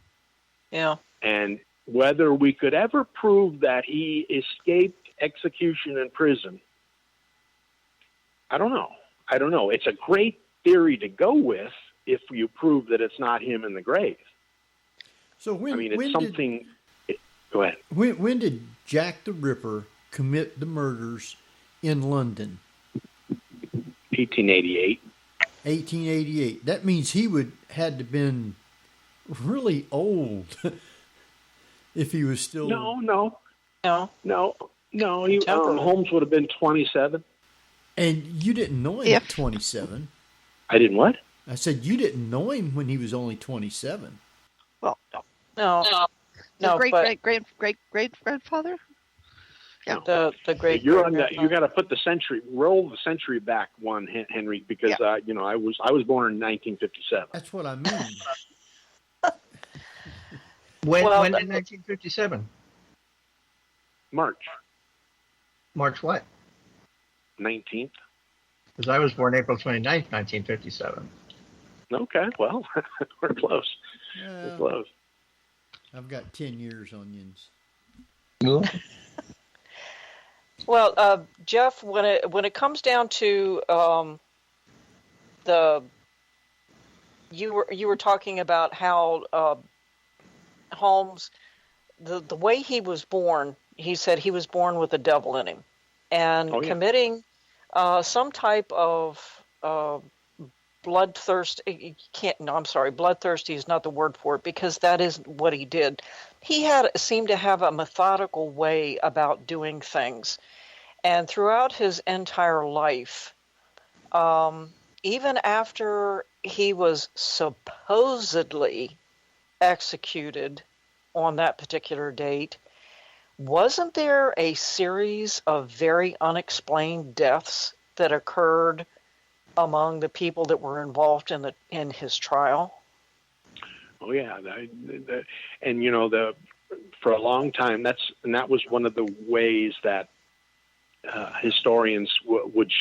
Yeah. And whether we could ever prove that he escaped execution in prison, I don't know. It's a great theory to go with if you prove that it's not him in the grave. So go ahead. When did Jack the Ripper commit the murders in London? 1888. 1888. That means he had to been really old if he was still. No. Holmes would have been 27. And you didn't know him at 27. I didn't what? I said you didn't know him when he was only 27. Well, No. great grandfather. Yeah. The great. You're on that. You got to put the century, roll the century back one, Henry, because I was born in 1957. That's what I mean. When in 1957? March What? 19th. Because I was born April 29th, 1957. Okay, well, we're close. We're close. I've got 10 years onions. Well, Jeff, when it comes down to you were talking about how Holmes, the way he was born, he said he was born with the devil in him, and committing some type of bloodthirst. Bloodthirsty is not the word for it, because that isn't what he did. He seemed to have a methodical way about doing things, and throughout his entire life, even after he was supposedly executed on that particular date, wasn't there a series of very unexplained deaths that occurred among the people that were involved in his trial? Oh yeah, and for a long time that was one of the ways that historians would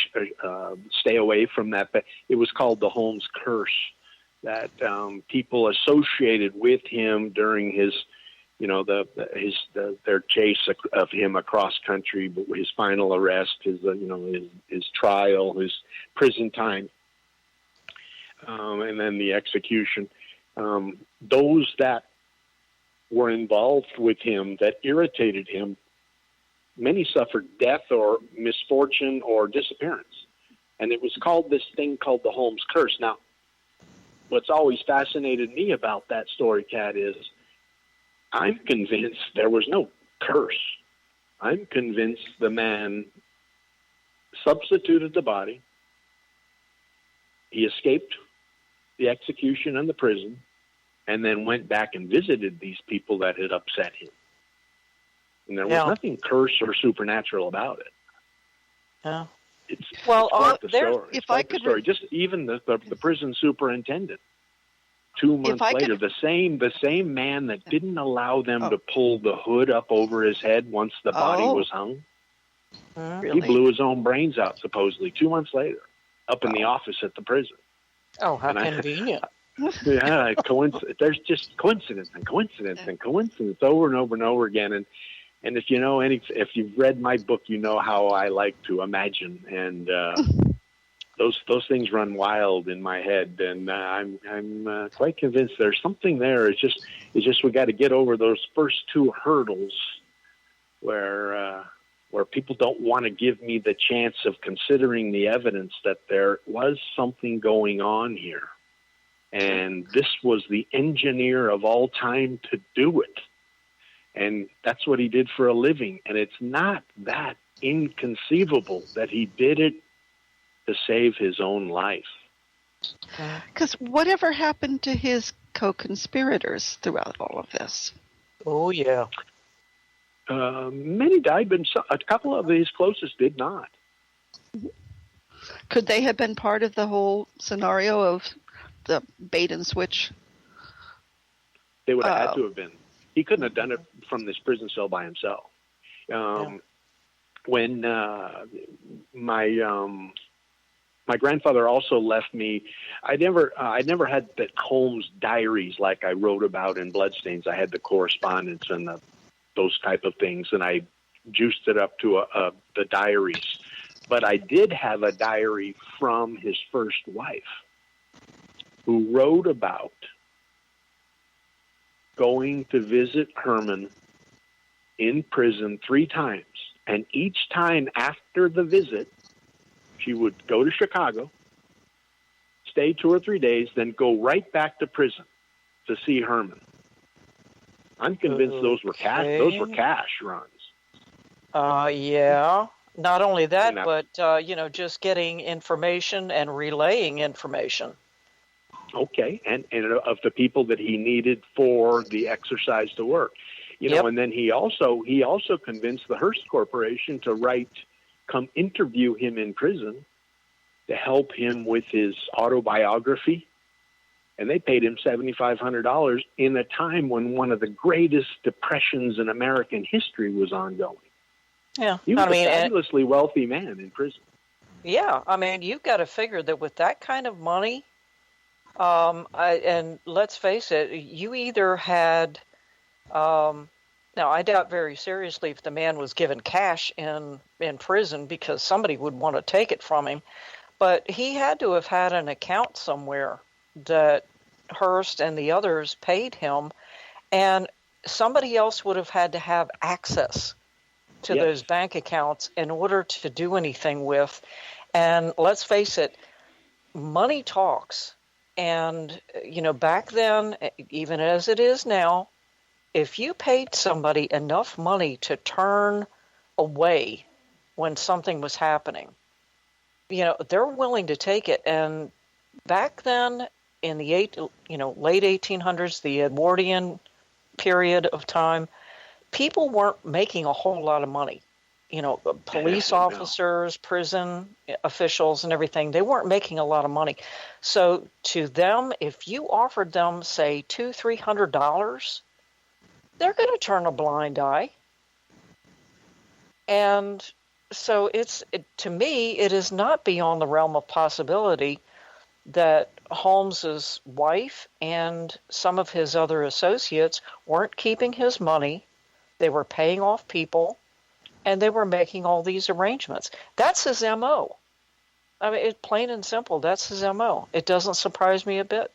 stay away from that. But it was called the Holmes curse, that people associated with him during his, their chase of him across country, his final arrest, his trial, his prison time, and then the execution. Those that were involved with him, that irritated him, many suffered death or misfortune or disappearance. And it was called this thing called the Holmes curse. Now, what's always fascinated me about that story, Kat, is I'm convinced there was no curse. I'm convinced the man substituted the body. He escaped the execution and the prison, and then went back and visited these people that had upset him. And there was nothing cursed or supernatural about it. Yeah. It's quite the story. If I could, just even the prison superintendent. 2 months later, the same man that didn't allow them to pull the hood up over his head once the body was hung. Really? He blew his own brains out, supposedly, 2 months later, up in the office at the prison. Oh, how convenient. Yeah, there's just coincidence and coincidence and coincidence over and over and over again. And if you know if you've read my book, you know how I like to imagine, and those things run wild in my head. And I'm quite convinced there's something there. It's just we got to get over those first two hurdles where people don't want to give me the chance of considering the evidence that there was something going on here. And this was the engineer of all time to do it. And that's what he did for a living. And it's not that inconceivable that he did it to save his own life. Because whatever happened to his co-conspirators throughout all of this? Oh, yeah. Many died, but a couple of his closest did not. Could they have been part of the whole scenario of the bait and switch? They would have had to have been. He couldn't have done it from this prison cell by himself. When my grandfather also left me, I never had the Holmes diaries like I wrote about in Bloodstains. I had the correspondence and those type of things, and I juiced it up to the diaries. But I did have a diary from his first wife, who wrote about going to visit Herman in prison 3 times. And each time after the visit, she would go to Chicago, stay 2 or 3 days, then go right back to prison to see Herman. I'm convinced those were cash runs. Yeah. Not only that, but just getting information and relaying information. Okay, and of the people that he needed for the exercise to work. You know, and then he also convinced the Hearst Corporation to come interview him in prison to help him with his autobiography. And they paid him $7,500 in a time when one of the greatest depressions in American history was ongoing. Yeah. He was a fabulously wealthy man in prison. Yeah. I mean, you've got to figure that with that kind of money, and let's face it, you either had, now I doubt very seriously if the man was given cash in prison because somebody would want to take it from him, but he had to have had an account somewhere that Hearst and the others paid him, and somebody else would have had to have access to those bank accounts in order to do anything with. And let's face it, money talks. And, you know, back then, even as it is now, if you paid somebody enough money to turn away when something was happening, you know, they're willing to take it. And back then, in the late 1800s, the Edwardian period of time, people weren't making a whole lot of money. You know, police officers, prison officials, and everything, they weren't making a lot of money. So to them, if you offered them, say, $200-300, they're going to turn a blind eye. And so to me, it is not beyond the realm of possibility that Holmes's wife and some of his other associates weren't keeping his money. They were paying off people, and they were making all these arrangements. That's his M.O. I mean, it's plain and simple. That's his M.O. It doesn't surprise me a bit.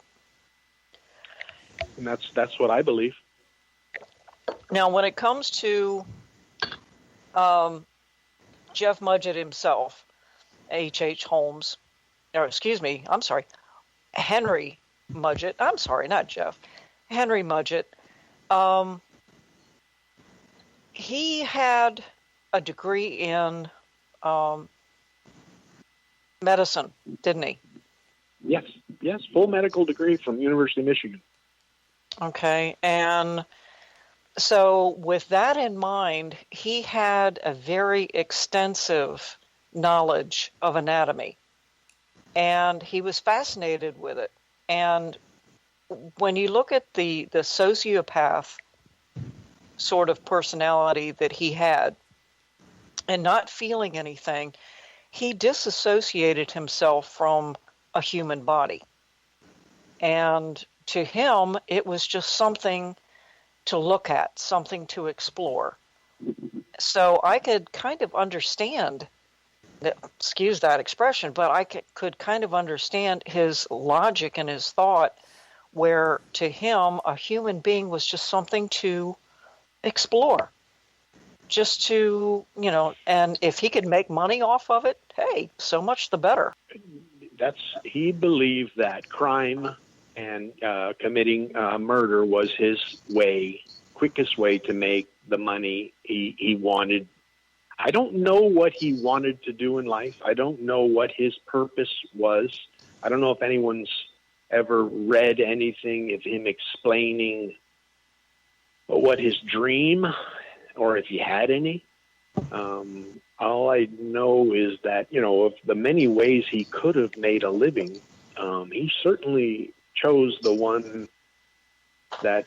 And that's what I believe. Now, when it comes to Jeff Mudgett himself, H.H. Holmes, or excuse me, I'm sorry, Henry Mudgett. I'm sorry, not Jeff. Henry Mudgett. He had a degree in medicine, didn't he? Yes, full medical degree from University of Michigan. Okay, and so with that in mind, he had a very extensive knowledge of anatomy, and he was fascinated with it. And when you look at the sociopath sort of personality that he had, and not feeling anything, he disassociated himself from a human body. And to him, it was just something to look at, something to explore. So I could kind of understand, excuse that expression, but I could kind of understand his logic and his thought, where to him, a human being was just something to explore. Just to, you know, and if he could make money off of it, hey, so much the better. He believed that crime and committing murder was his quickest way to make the money he wanted. I don't know what he wanted to do in life. I don't know what his purpose was. I don't know if anyone's ever read anything of him explaining what his dream, or if he had any. All I know is that, you know, of the many ways he could have made a living, he certainly chose the one that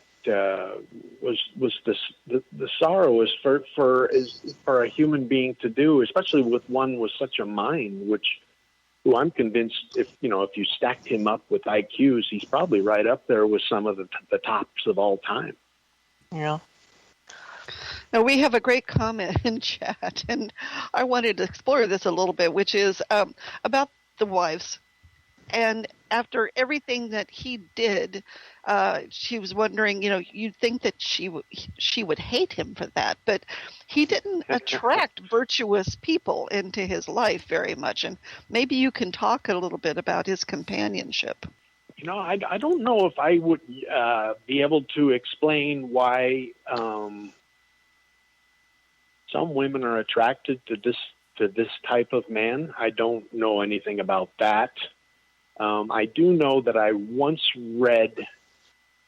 was the sorrow is for a human being to do, especially with one with such a mind, who I'm convinced if you stacked him up with IQs, he's probably right up there with some of the tops of all time. Yeah. Now, we have a great comment in chat, and I wanted to explore this a little bit, which is about the wives. And after everything that he did, she was wondering, you'd think that she would hate him for that, but he didn't attract virtuous people into his life very much. And maybe you can talk a little bit about his companionship. I don't know if I would be able to explain why some women are attracted to this type of man. I don't know anything about that. I do know that I once read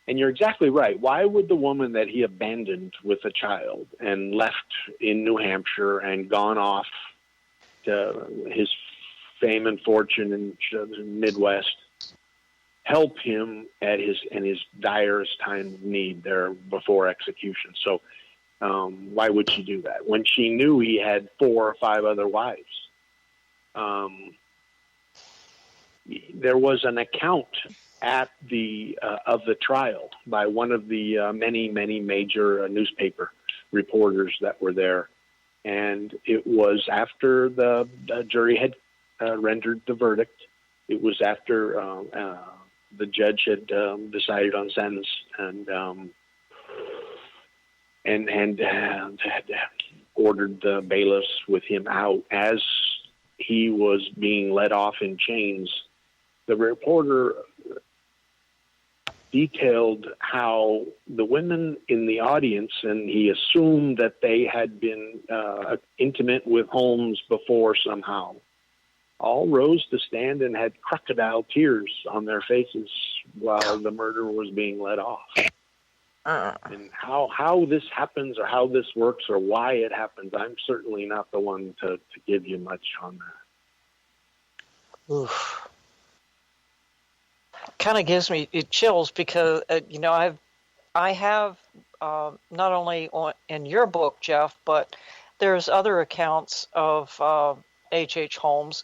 And you're exactly right. Why would the woman that he abandoned with a child and left in New Hampshire and gone off to his fame and fortune in the Midwest help him at his direst time of need there before execution? So why would she do that when she knew he had 4 or 5 other wives? There was an account at the of the trial by one of the many major newspaper reporters that were there, and it was after the jury had rendered the verdict. It was after the judge had decided on sentence and had ordered the bailiffs with him out as he was being let off in chains. The reporter detailed how the women in the audience, and he assumed that they had been intimate with Holmes before somehow, all rose to stand and had crocodile tears on their faces while the murder was being let off. And how this happens or how this works or why it happens, I'm certainly not the one to give you much on that. Oof. Kind of gives me chills because I have not only in your book, Jeff, but there's other accounts of H.H. Holmes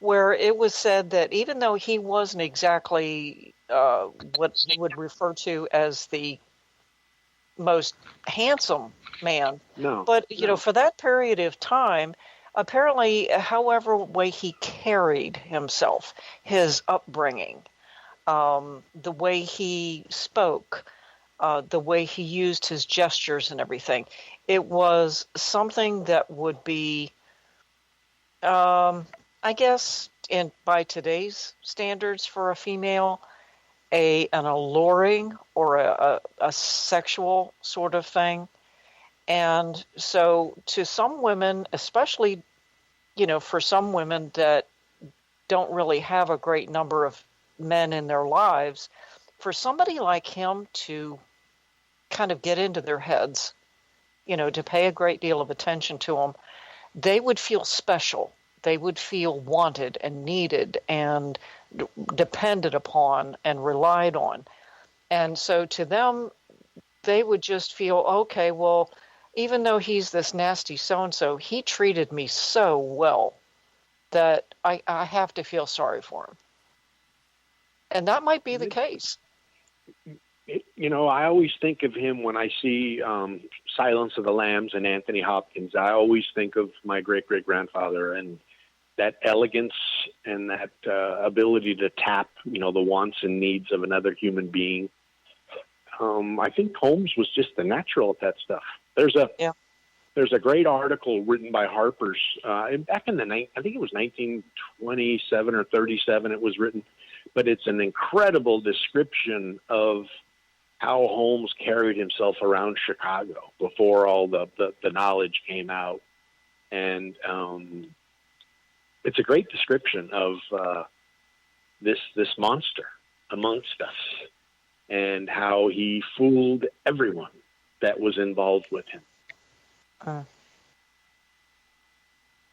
where it was said that even though he wasn't exactly what you would refer to as the most handsome man, but for that period of time, apparently, however way he carried himself, his upbringing, the way he spoke, the way he used his gestures and everything, it was something that would be, I guess, by today's standards for a female, an alluring or a sexual sort of thing. And so to some women, especially, for some women that don't really have a great number of men in their lives, for somebody like him to kind of get into their heads, to pay a great deal of attention to them, they would feel special. They would feel wanted and needed and depended upon and relied on. And so to them, they would just feel, okay, well, even though he's this nasty so-and-so, he treated me so well that I have to feel sorry for him. And that might be the case. I always think of him when I see Silence of the Lambs and Anthony Hopkins. I always think of my great-great-grandfather and that elegance and that ability to tap, the wants and needs of another human being. I think Holmes was just the natural at that stuff. There's a great article written by Harper's back in I think it was 1927 or 37 it was written, but it's an incredible description of how Holmes carried himself around Chicago before all the knowledge came out. And it's a great description of this monster amongst us and how he fooled everyone that was involved with him.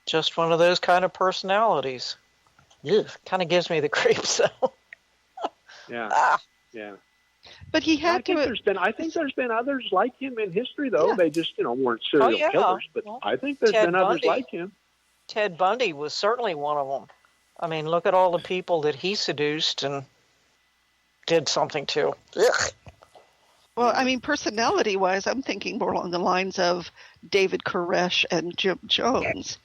Just one of those kind of personalities. Ugh, kind of gives me the creeps, though. Yeah. But he had I think there's been others like him in history, though. Yeah. They just, weren't serial killers. But I think there's been others like him. Ted Bundy was certainly one of them. I mean, look at all the people that he seduced and did something to. Ugh. Well, I mean, personality-wise, I'm thinking more along the lines of David Koresh and Jim Jones.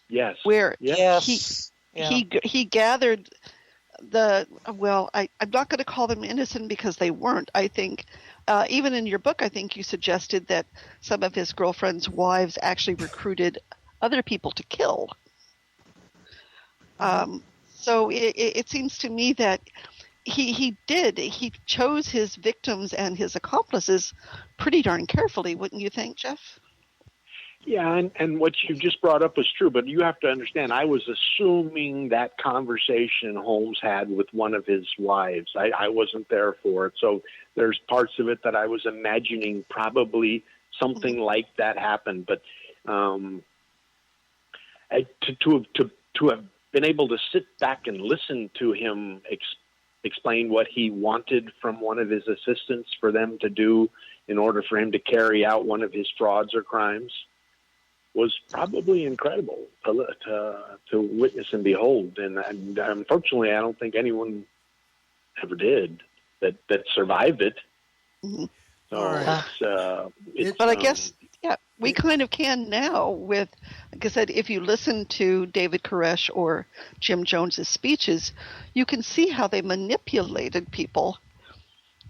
Yes. Where yes. he gathered I'm not going to call them innocent because they weren't. I think, even in your book, I think you suggested that some of his girlfriends' wives actually recruited other people to kill. So it seems to me that he chose his victims and his accomplices pretty darn carefully, wouldn't you think, Jeff? Yeah, and what you just brought up was true, but you have to understand, I was assuming that conversation Holmes had with one of his wives. I wasn't there for it, so there's parts of it that I was imagining probably something like that happened. But to have been able to sit back and listen to him explain what he wanted from one of his assistants for them to do in order for him to carry out one of his frauds or crimes was probably incredible to witness and behold. And unfortunately, I don't think anyone ever did that survived it. Mm-hmm. So but I guess, yeah, we kind of can now with, like I said, if you listen to David Koresh or Jim Jones's speeches, you can see how they manipulated people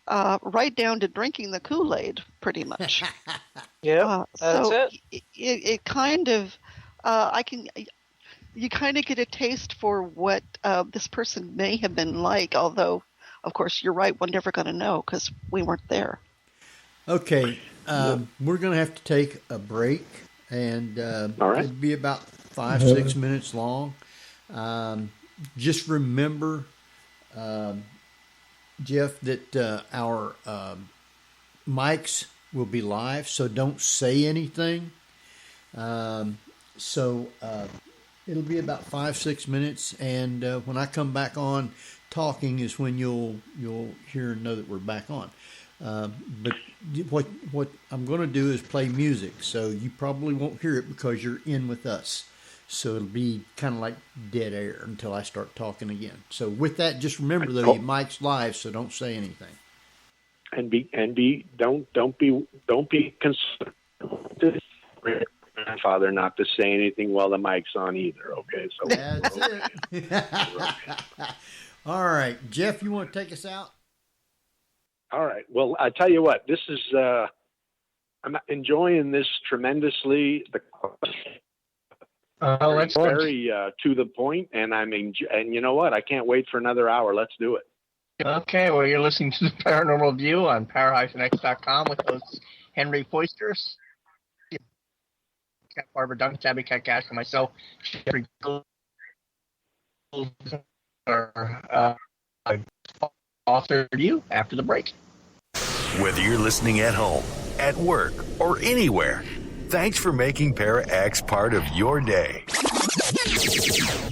right down to drinking the Kool-Aid, pretty much. Yeah, that's so it. It kind of, you kind of get a taste for what this person may have been like, although, of course, you're right, we're never going to know because we weren't there. Okay, we're going to have to take a break, and it'll be about 5-6 minutes long. Just remember, Jeff, that our mics will be live, so don't say anything. So it'll be about 5-6 minutes, and when I come back on talking is when you'll hear and know that we're back on. But what I'm going to do is play music, so you probably won't hear it because you're in with us. So it'll be kind of like dead air until I start talking again. So with that, just remember though, your mic's live, so don't say anything. And don't be concerned. Grandfather not to say anything while the mic's on either. Okay, so that's it. All right, Jeff, you want to take us out? All right. Well, I tell you what, this is I'm enjoying this tremendously. It's very to the point, and and you know what? I can't wait for another hour. Let's do it. Okay, well, you're listening to the Paranormal View on para-x.com with hosts Henry Foisters, Cat Barbara Duncan, Tabby Cat Cash, and myself, Jeffrey author review after the break. Whether you're listening at home, at work, or anywhere, thanks for making Para-X part of your day.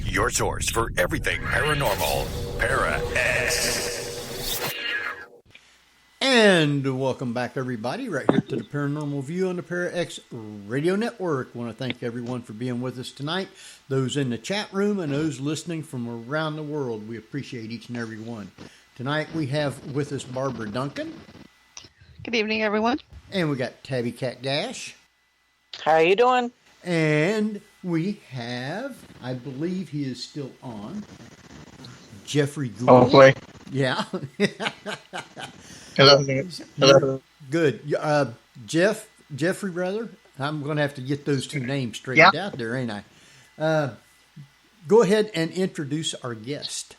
Your source for everything paranormal, Para-X. And welcome back, everybody, right here to the Paranormal View on the Para-X Radio Network. I want to thank everyone for being with us tonight. Those in the chat room and those listening from around the world, we appreciate each and every one. Tonight we have with us Barbara Duncan. Good evening, everyone. And we got Tabby Cat Dash. How are you doing? And we have, I believe he is still on, Jeffrey Gould. Hopefully. Yeah. Hello. Good. Jeffrey, brother, I'm going to have to get those two names straightened out there, ain't I? Go ahead and introduce our guest.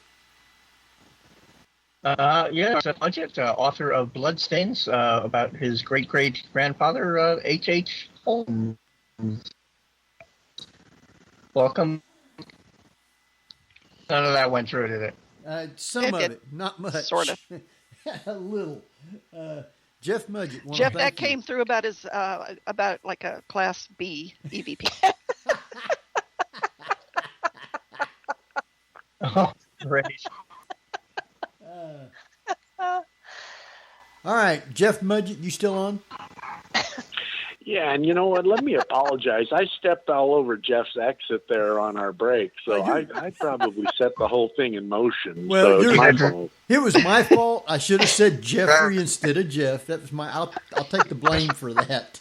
Jeff Mudgett, author of Bloodstains, about his great-great-grandfather, H.H. Holmes. Welcome. None of that went through, did it? Some of it, not much. Sort of. A little. Jeff Mudgett. Jeff, that came through about about like a Class B EVP. Oh, great. All right, Jeff Mudgett, you still on? Yeah, and you know what? Let me apologize. I stepped all over Jeff's exit there on our break, so I probably set the whole thing in motion. Well, so it's my fault. It was my fault. I should have said Jeffrey instead of Jeff. That was my. I'll take the blame for that.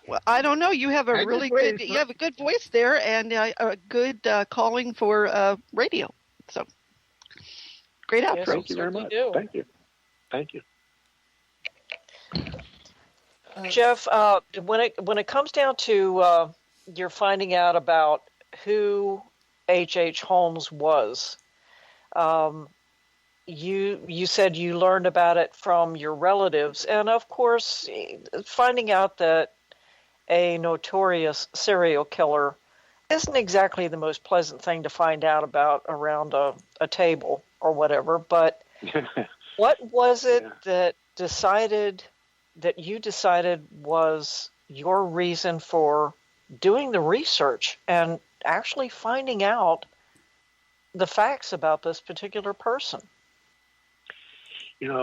Well, I don't know. You have a you have a good voice there, and a good calling for radio. So great outro. Thank you very much. Thank you. Jeff, when it comes down to you're finding out about who H.H. Holmes was, you said you learned about it from your relatives, and of course, finding out that a notorious serial killer isn't exactly the most pleasant thing to find out about around a table or whatever. But what was it that you decided was your reason for doing the research and actually finding out the facts about this particular person?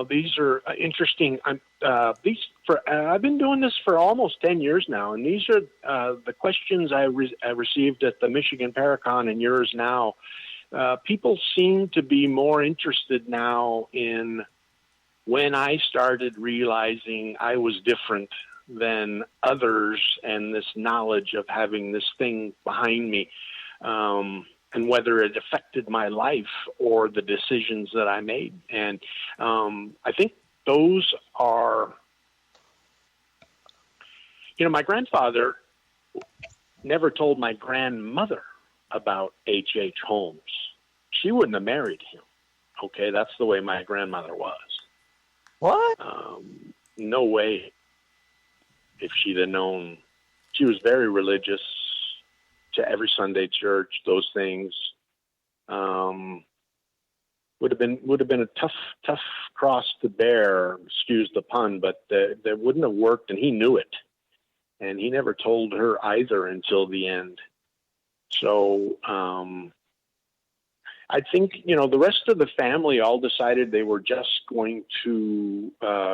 These are interesting. I've been doing this for almost 10 years now, and these are the questions I received at the Michigan Paracon and yours now. People seem to be more interested now in when I started realizing I was different than others, and this knowledge of having this thing behind me, and whether it affected my life or the decisions that I made. And I think those are, my grandfather never told my grandmother about H.H. Holmes. She wouldn't have married him. Okay, that's the way my grandmother was. What? No way. If she'd have known, she was very religious, to every Sunday church, those things. Would have been a tough cross to bear, excuse the pun, but that wouldn't have worked, and he knew it. And he never told her either until the end. So I think, the rest of the family all decided they were just going to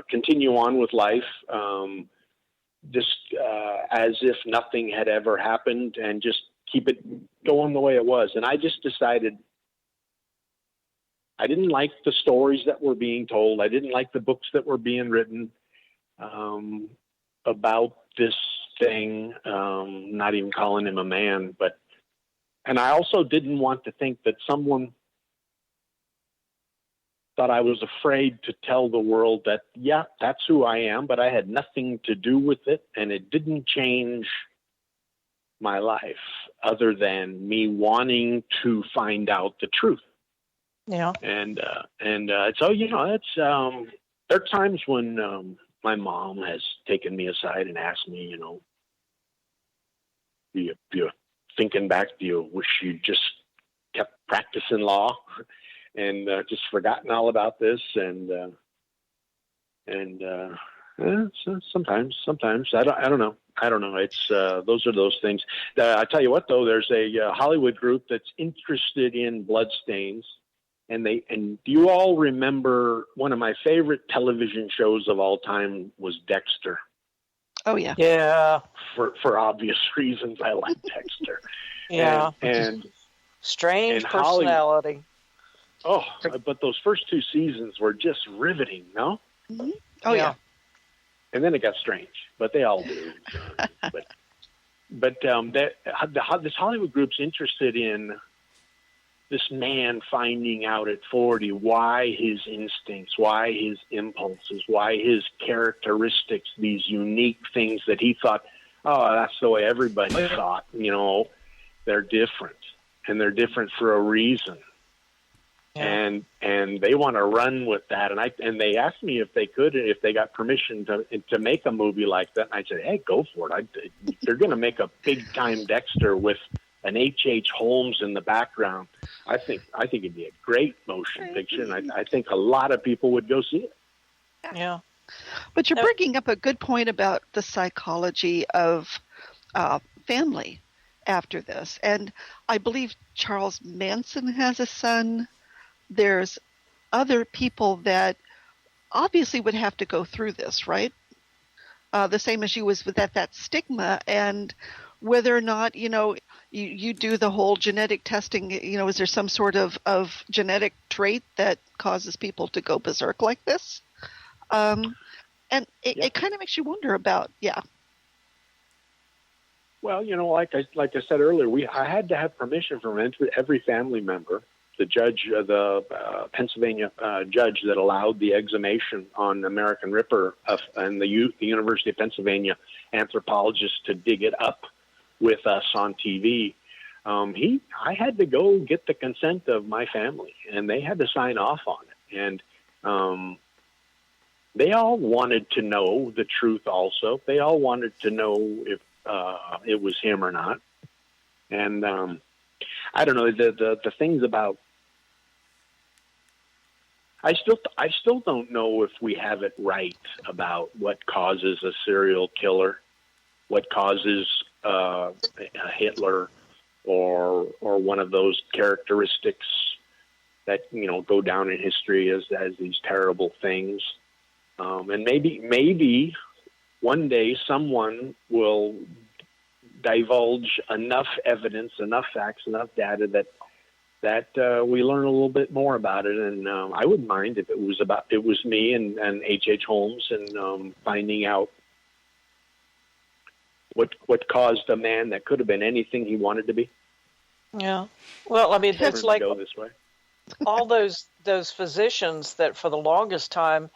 continue on with life, just as if nothing had ever happened, and just keep it going the way it was. And I just decided I didn't like the stories that were being told. I didn't like the books that were being written about this thing, not even calling him a man. And I also didn't want to think that someone thought I was afraid to tell the world that, yeah, that's who I am, but I had nothing to do with it, and it didn't change my life other than me wanting to find out the truth. Yeah. And so, it's, there are times when my mom has taken me aside and asked me, you're thinking back, do you wish you just kept practicing law and just forgotten all about this? So sometimes I don't know. It's those are those things. I tell you what, though, there's a Hollywood group that's interested in Bloodstains, and do you all remember one of my favorite television shows of all time was Dexter? Oh yeah, yeah. For obvious reasons, I like Dexter. Yeah, and strange and personality. But those first two seasons were just riveting, no? Mm-hmm. Oh yeah. And then it got strange, but they all do. But this Hollywood group's interested in this man finding out at 40 why his instincts, why his impulses, why his characteristics, these unique things that he thought, that's the way everybody thought. They're different, and they're different for a reason. Yeah. And they want to run with that, and they asked me if they got permission to make a movie like that. And I said, hey, go for it. They're going to make a big time Dexter with an H.H. Holmes in the background. I think it'd be a great motion picture, and I think a lot of people would go see it. Yeah. But you're bringing up a good point about the psychology of family after this, and I believe Charles Manson has a son. There's other people that obviously would have to go through this, right? The same as you was with that stigma, and whether or not, you do the whole genetic testing, is there some sort of genetic trait that causes people to go berserk like this? And it kind of makes you wonder about, Well, like I said earlier, I had to have permission from every family member. The judge, the Pennsylvania judge that allowed the exhumation on American Ripper, and the University of Pennsylvania anthropologist to dig it up with us on TV. I had to go get the consent of my family, and they had to sign off on it. And they all wanted to know the truth also. They all wanted to know if it was him or not. And I don't know, the things about... I still don't know if we have it right about what causes a serial killer, what causes a Hitler, or one of those characteristics that go down in history as these terrible things. And maybe one day someone will divulge enough evidence, enough facts, enough data that we learn a little bit more about it. And I wouldn't mind if it was me and H.H. Holmes, and finding out what caused a man that could have been anything he wanted to be. Yeah. Well, I mean, it's like go this way. all those physicians that for the longest time,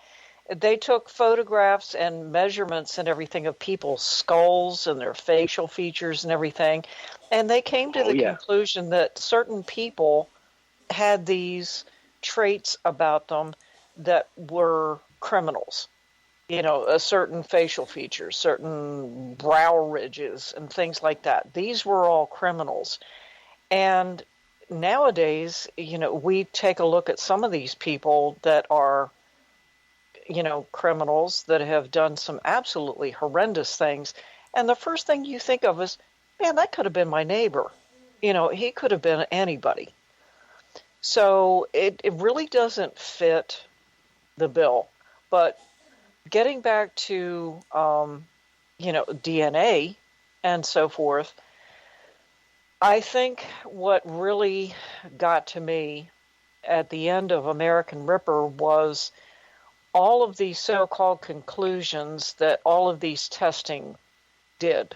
they took photographs and measurements and everything of people's skulls and their facial features and everything. And they came to the conclusion that certain people had these traits about them that were criminals. A certain facial features, certain brow ridges and things like that. These were all criminals. And nowadays, we take a look at some of these people that are criminals that have done some absolutely horrendous things. And the first thing you think of is, man, that could have been my neighbor. He could have been anybody. So it really doesn't fit the bill. But getting back to, DNA and so forth, I think what really got to me at the end of American Ripper was all of these so-called conclusions that all of these testing did.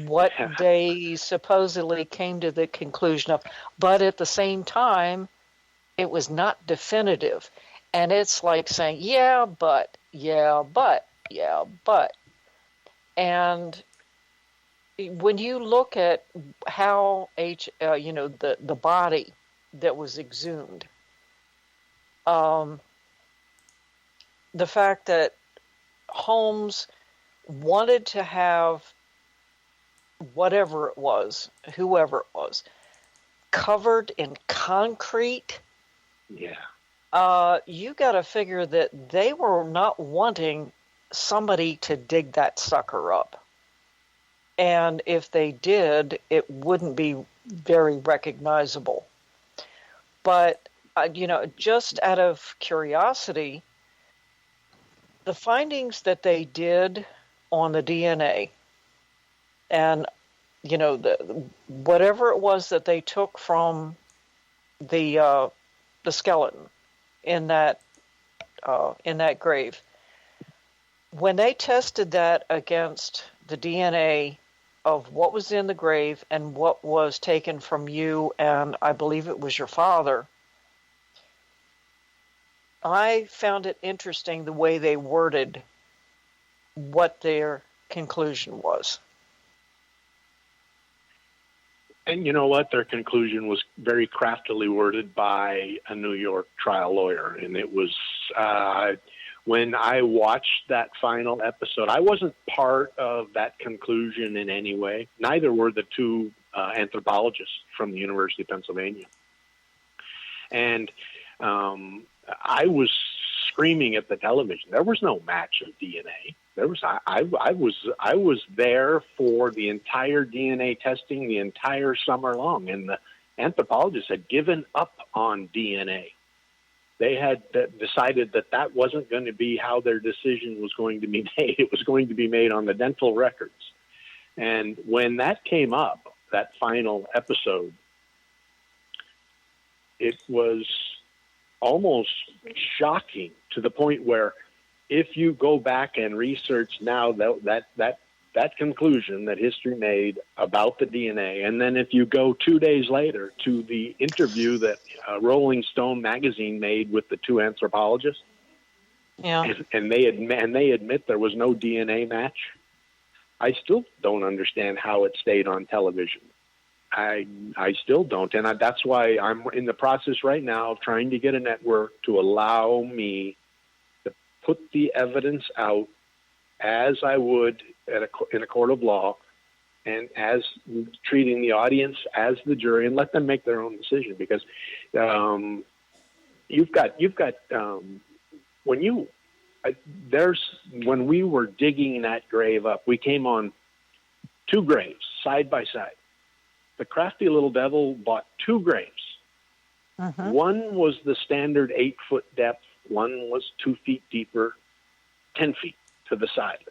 What they supposedly came to the conclusion of. But at the same time, it was not definitive. And it's like saying, yeah, but. And when you look at how the body that was exhumed, the fact that Holmes wanted to have whatever it was, whoever it was, covered in concrete. Yeah. You got to figure that they were not wanting somebody to dig that sucker up. And if they did, it wouldn't be very recognizable. But, just out of curiosity, the findings that they did on the DNA and, whatever it was that they took from the skeleton in that grave, when they tested that against the DNA of what was in the grave and what was taken from you, and I believe it was your father, I found it interesting the way they worded what their conclusion was. And you know what? Their conclusion was very craftily worded by a New York trial lawyer. And it was, when I watched that final episode, I wasn't part of that conclusion in any way. Neither were the two anthropologists from the University of Pennsylvania. And I was screaming at the television. There was no match of DNA. I was there for the entire DNA testing the entire summer long, and the anthropologists had given up on DNA. They had decided that wasn't going to be how their decision was going to be made. It was going to be made on the dental records. And when that came up, that final episode, it was almost shocking to the point where if you go back and research now that conclusion that history made about the DNA, and then if you go 2 days later to the interview that Rolling Stone magazine made with the two anthropologists, and they admit there was no DNA match, I still don't understand how it stayed on television. I still don't, and that's why I'm in the process right now of trying to get a network to allow me to put the evidence out as I would in a court of law, and as treating the audience as the jury, and let them make their own decision. Because when we were digging that grave up, we came on two graves side by side. The crafty little devil bought two graves. Uh-huh. One was the standard 8-foot depth. One was 2 feet deeper, 10 feet to the side.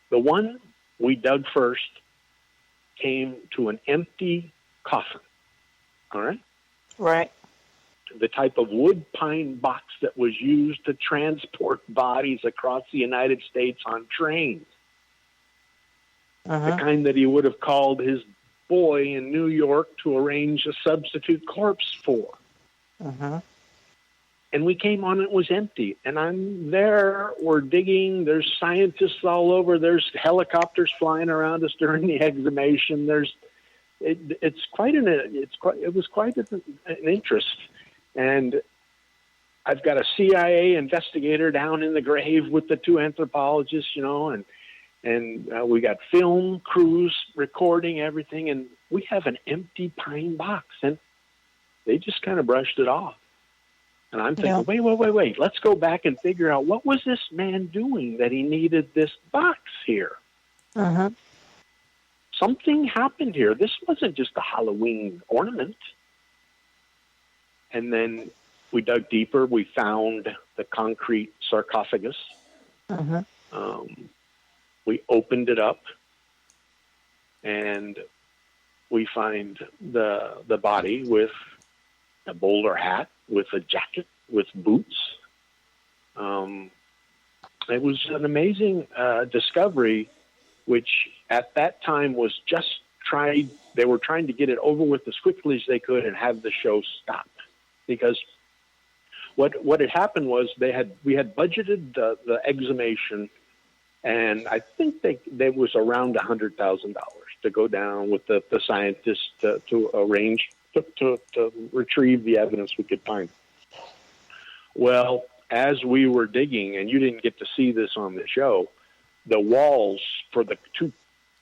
The one we dug first came to an empty coffin. All right? Right. The type of wood pine box that was used to transport bodies across the United States on trains. Uh-huh. The kind that he would have called his boy in New York to arrange a substitute corpse for. Uh-huh. And we came on, it was empty. And I'm there, we're digging, there's scientists all over, there's helicopters flying around us during the exhumation. It was quite an interest. And I've got a CIA investigator down in the grave with the two anthropologists, and we got film crews recording everything, and we have an empty pine box, and they just kind of brushed it off. And I'm thinking, wait, let's go back and figure out, what was this man doing that he needed this box here? Uh-huh. Something happened here. This wasn't just a Halloween ornament. And then we dug deeper. We found the concrete sarcophagus. Uh-huh. We opened it up, and we find the body with a bowler hat, with a jacket, with boots. It was an amazing discovery, which at that time was just they were trying to get it over with as quickly as they could and have the show stop. Because what had happened was we had budgeted the exhumation, and I think there was around $100,000 to go down with the scientists to arrange to retrieve the evidence we could find. Well, as we were digging, and you didn't get to see this on the show, the walls for the two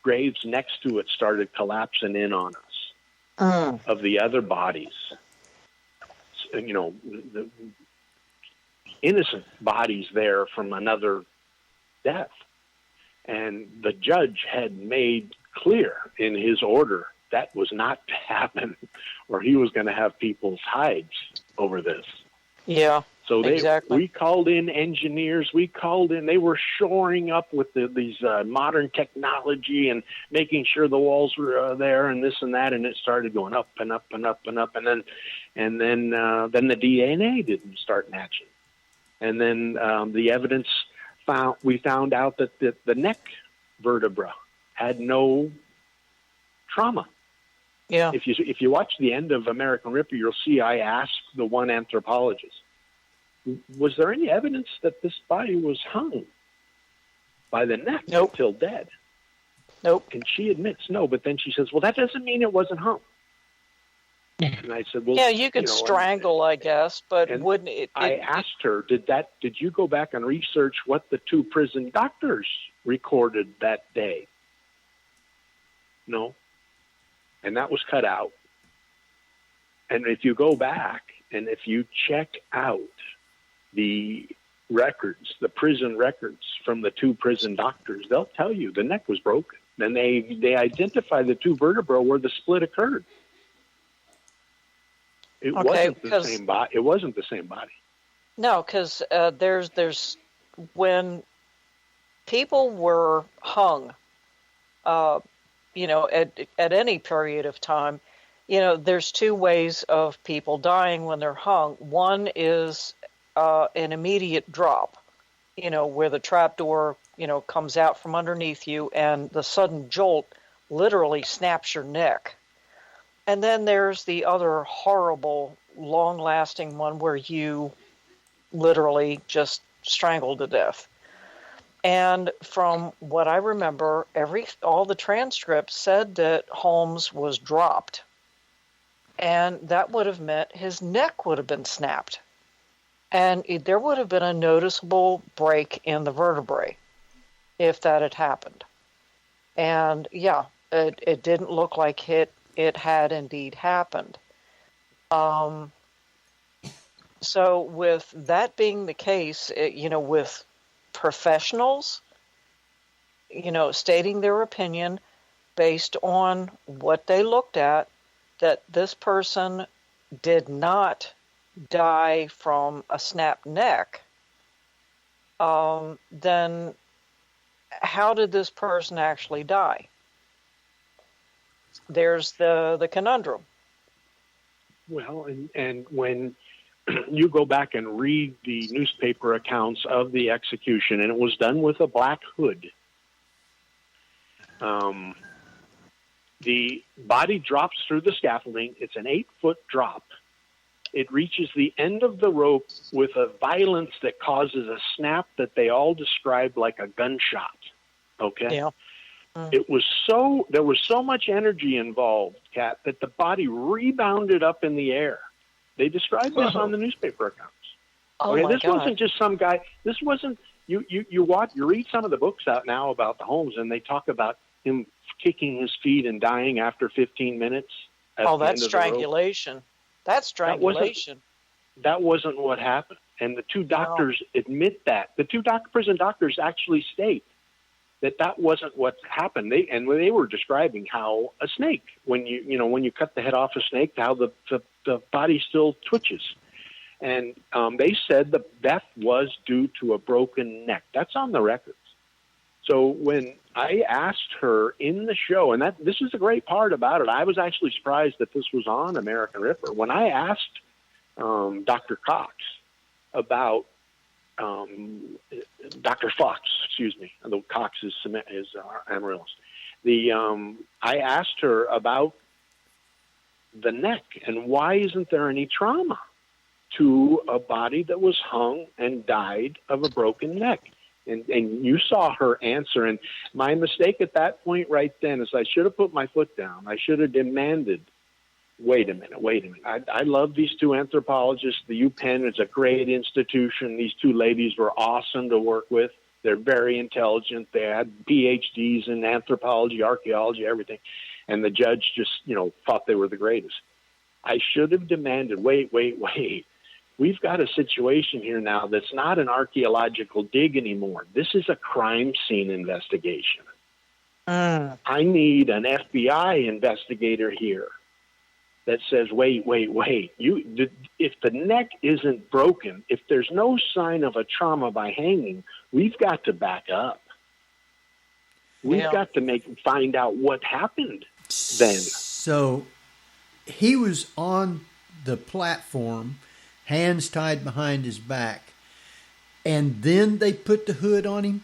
graves next to it started collapsing in on us of the other bodies. The innocent bodies there from another death. And the judge had made clear in his order that was not to happen, or he was going to have people's hides over this. Yeah. So exactly. We called in engineers. They were shoring up with these modern technology and making sure the walls were there and this and that, and it started going up and up and up and up, and then the DNA didn't start matching, and then the evidence we found out that the neck vertebra had no trauma. Yeah. If you watch the end of American Ripper, you'll see I asked the one anthropologist, was there any evidence that this body was hung by the neck until dead? Nope. And she admits no, but then she says, well, that doesn't mean it wasn't hung. And I said, well, yeah, you could strangle, I guess, but wouldn't it? I asked her, did you go back and research what the two prison doctors recorded that day? No. And that was cut out. And if you go back and if you check out the records, the prison records from the two prison doctors, they'll tell you the neck was broken. And they identify the two vertebrae where the split occurred. It wasn't the same body. It wasn't the same body. No, because there's when people were hung, at any period of time, there's two ways of people dying when they're hung. One is an immediate drop, where the trapdoor, comes out from underneath you and the sudden jolt literally snaps your neck. And then there's the other horrible, long-lasting one where you literally just strangled to death. And from what I remember, all the transcripts said that Holmes was dropped. And that would have meant his neck would have been snapped. And there would have been a noticeable break in the vertebrae if that had happened. And yeah, it didn't look like it had indeed happened. So with that being the case, with professionals, stating their opinion based on what they looked at, that this person did not die from a snapped neck, then how did this person actually die? There's the conundrum. Well, and when you go back and read the newspaper accounts of the execution, and it was done with a black hood. The body drops through the scaffolding. It's an 8-foot drop. It reaches the end of the rope with a violence that causes a snap that they all described like a gunshot. Okay? Yeah. There was so much energy involved, Kat, that the body rebounded up in the air. They described this on the newspaper accounts. Oh okay, my this God. wasn't just some guy. This wasn't you read some of the books out now about the Holmes, and they talk about him kicking his feet and dying after 15 minutes. That's strangulation. That's strangulation. That wasn't what happened. And the two doctors admit that. The two prison doctors actually state that wasn't what happened. They were describing how a snake, when you cut the head off a snake, how the body still twitches. And they said the death was due to a broken neck. That's on the records. So when I asked her in the show, and this is a great part about it, I was actually surprised that this was on American Ripper. When I asked Dr. Cox about Dr. Fox, excuse me, although Cox is Amarillo. I asked her about the neck and why isn't there any trauma to a body that was hung and died of a broken neck. And you saw her answer. And my mistake at that point right then is I should have put my foot down. I should have demanded, wait a minute. I love these two anthropologists. The UPenn is a great institution. These two ladies were awesome to work with. They're very intelligent. They had PhDs in anthropology, archaeology, everything. And the judge just, thought they were the greatest. I should have demanded, wait. We've got a situation here now that's not an archaeological dig anymore. This is a crime scene investigation. I need an FBI investigator here that says, wait. If the neck isn't broken, if there's no sign of a trauma by hanging, we've got to back up. We've got to find out what happened then. So he was on the platform, hands tied behind his back, and then they put the hood on him?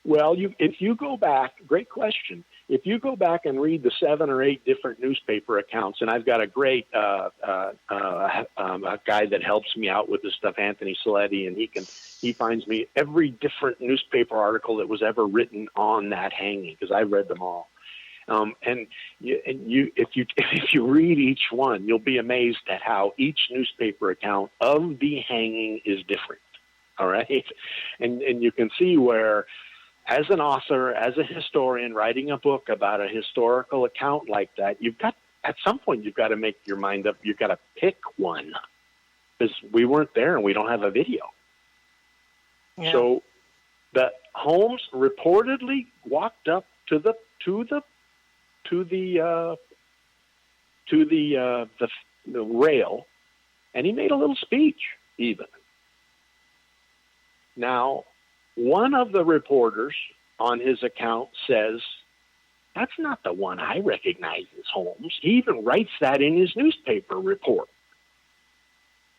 Well, if you go back, great question. If you go back and read the 7 or 8 different newspaper accounts, and I've got a great a guy that helps me out with this stuff, Anthony Saletti, and he finds me every different newspaper article that was ever written on that hanging, because I've read them all. If you read each one, you'll be amazed at how each newspaper account of the hanging is different. All right, and you can see where, as an author, as a historian, writing a book about a historical account like that, at some point you've got to make your mind up. You've got to pick one, because we weren't there and we don't have a video. Yeah. So the Holmes reportedly walked up to the rail, and he made a little speech even. Now, one of the reporters on his account says, that's not the one I recognize as Holmes. He even writes that in his newspaper report.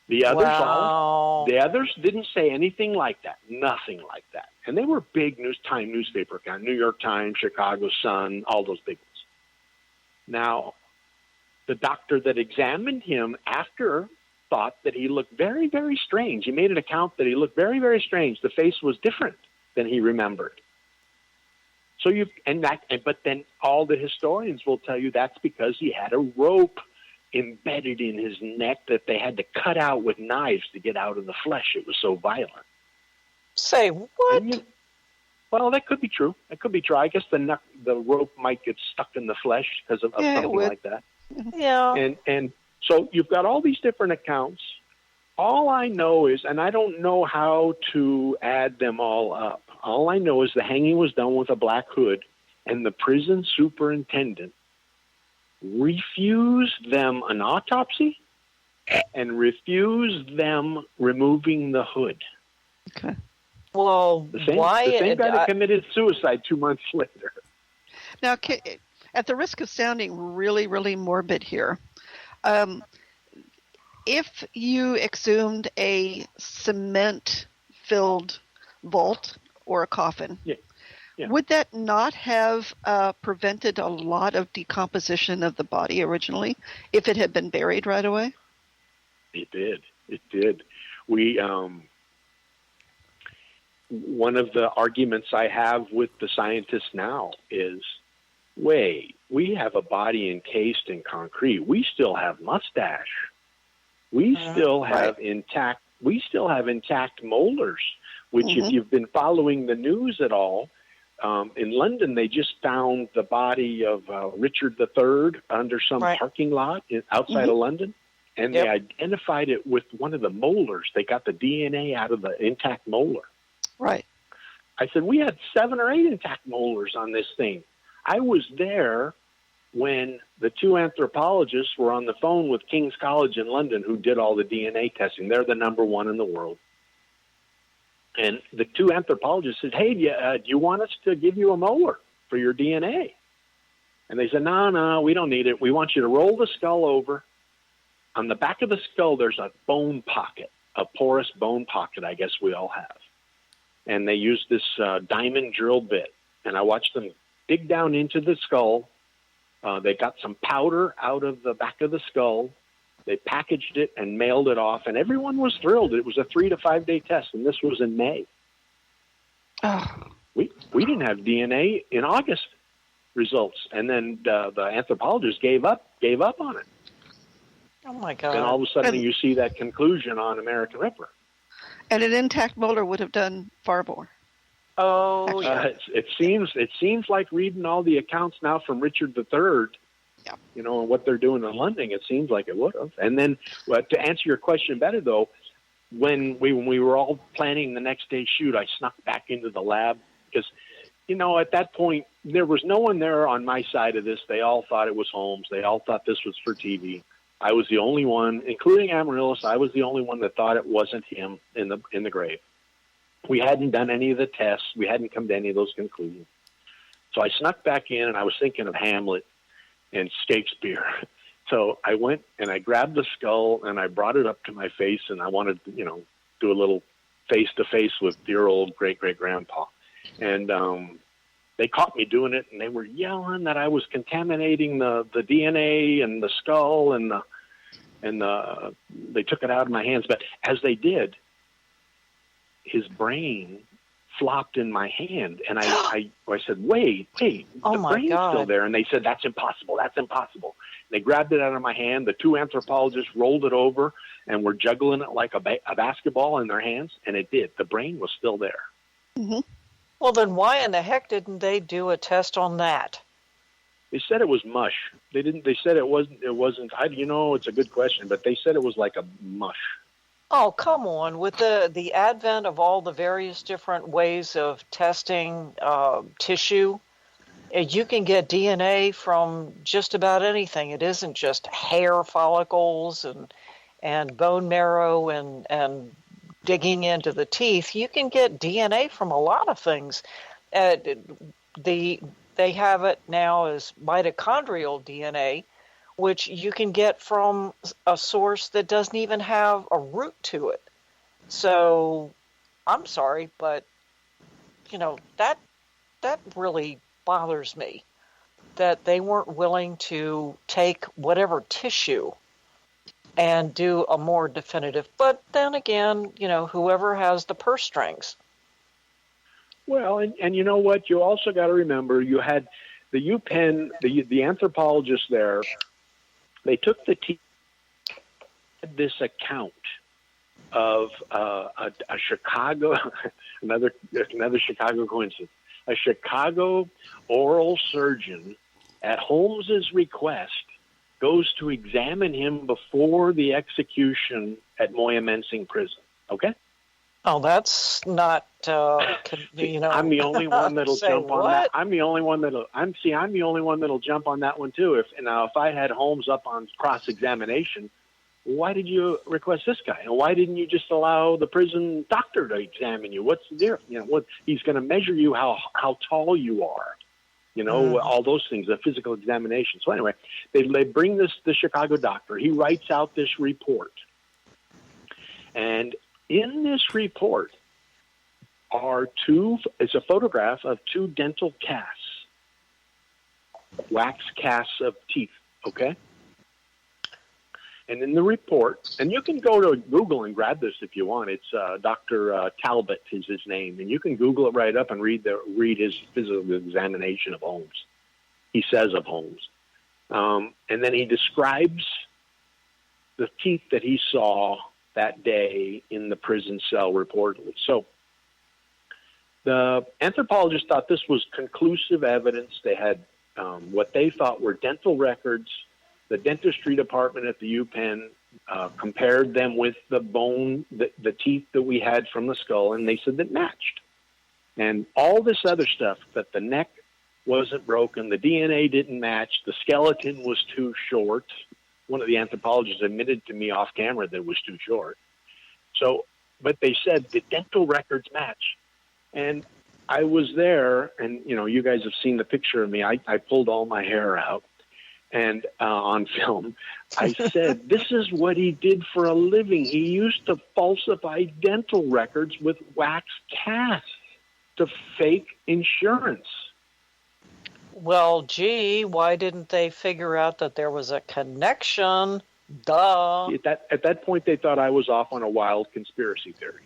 The others didn't say anything like that, nothing like that. And they were big newspaper accounts, New York Times, Chicago Sun, all those big ones. Now, the doctor that examined him after thought that he looked very, very strange. He made an account that he looked very, very strange. The face was different than he remembered. So but then all the historians will tell you that's because he had a rope embedded in his neck that they had to cut out with knives to get out of the flesh. It was so violent. Say what? Well, that could be true. That could be true. I guess the rope might get stuck in the flesh because of something like that. Yeah. And so you've got all these different accounts. All I know is, and I don't know how to add them all up. All I know is the hanging was done with a black hood, and the prison superintendent refused them an autopsy and refused them removing the hood. Okay. Well, The same why? guy that committed suicide 2 months later. Now, at the risk of sounding really, really morbid here, if you exhumed a cement-filled vault or a coffin, would that not have prevented a lot of decomposition of the body originally if it had been buried right away? It did. It did. One of the arguments I have with the scientists now is, wait, we have a body encased in concrete. We still have mustache. We still have intact molars, which if you've been following the news at all, in London, they just found the body of Richard III under some parking lot outside of London, and they identified it with one of the molars. They got the DNA out of the intact molar. Right. I said, we had 7 or 8 intact molars on this thing. I was there when the 2 anthropologists were on the phone with King's College in London who did all the DNA testing. They're the number 1 in the world. And the 2 anthropologists said, hey, do you want us to give you a molar for your DNA? And they said, no, we don't need it. We want you to roll the skull over. On the back of the skull, there's a bone pocket, a porous bone pocket, I guess we all have. And they used this diamond drill bit. And I watched them dig down into the skull. They got some powder out of the back of the skull. They packaged it and mailed it off. And everyone was thrilled. It was a 3 to 5 day test. And this was in May. We didn't have DNA in August results. And then the anthropologists gave up on it. Oh, my God. And all of a sudden you see that conclusion on American Ripper. And an intact molar would have done far more. Oh, yeah. It seems like reading all the accounts now from Richard III, and what they're doing in London, it seems like it would have. And then to answer your question better, though, when we were all planning the next day's shoot, I snuck back into the lab because, at that point, there was no one there on my side of this. They all thought it was Holmes. They all thought this was for TV. I was the only one, including Amaryllis, I was the only one that thought it wasn't him in the grave. We hadn't done any of the tests. We hadn't come to any of those conclusions. So I snuck back in, and I was thinking of Hamlet and Shakespeare. So I went and I grabbed the skull, and I brought it up to my face, and I wanted to, do a little face-to-face with dear old great-great-grandpa. And they caught me doing it, and they were yelling that I was contaminating the DNA and the skull, and they took it out of my hands. But as they did, his brain flopped in my hand, and I said, wait, the brain's still there. And they said, that's impossible. They grabbed it out of my hand. The 2 anthropologists rolled it over and were juggling it like a basketball in their hands, and it did. The brain was still there. Mm-hmm. Well, then why in the heck didn't they do a test on that? They said it was mush. They didn't. They said it wasn't. It's a good question, but they said it was like a mush. Oh, come on. With the advent of all the various different ways of testing tissue, you can get DNA from just about anything. It isn't just hair follicles and bone marrow and digging into the teeth. You can get DNA from a lot of things. They have it now as mitochondrial DNA, which you can get from a source that doesn't even have a root to it. So I'm sorry, but that really bothers me, that they weren't willing to take whatever tissue and do a more definitive. But then again, whoever has the purse strings. Well, and you know what? You also got to remember you had the UPenn, the anthropologists there. They took this account of a Chicago, another Chicago coincidence, a Chicago oral surgeon at Holmes's request goes to examine him before the execution at Moyamensing Prison. Okay? Oh, that's not, I'm the only one that'll jump on that. I'm the only one that'll jump on that one too. If I had Holmes up on cross-examination, why did you request this guy? And why didn't you just allow the prison doctor to examine you? What's the difference? He's going to measure you how tall you are. All those things, a physical examination. So anyway, they bring the Chicago doctor. He writes out this report. And in this report it's a photograph of two dental casts, wax casts of teeth, okay? And in the report, and you can go to Google and grab this if you want. It's Dr. Talbot is his name, and you can Google it right up and read his physical examination of Holmes. He says of Holmes, and then he describes the teeth that he saw that day in the prison cell, reportedly. So the anthropologists thought this was conclusive evidence. They had what they thought were dental records. The dentistry department at the UPenn compared them with the bone, the teeth that we had from the skull, and they said that matched. And all this other stuff, that the neck wasn't broken, the DNA didn't match, the skeleton was too short. One of the anthropologists admitted to me off camera that it was too short. So, but they said the dental records match. And I was there, and you guys have seen the picture of me. I pulled all my hair out. And on film, I said, this is what he did for a living. He used to falsify dental records with wax casts to fake insurance. Well, gee, why didn't they figure out that there was a connection? Duh. At that point, they thought I was off on a wild conspiracy theory.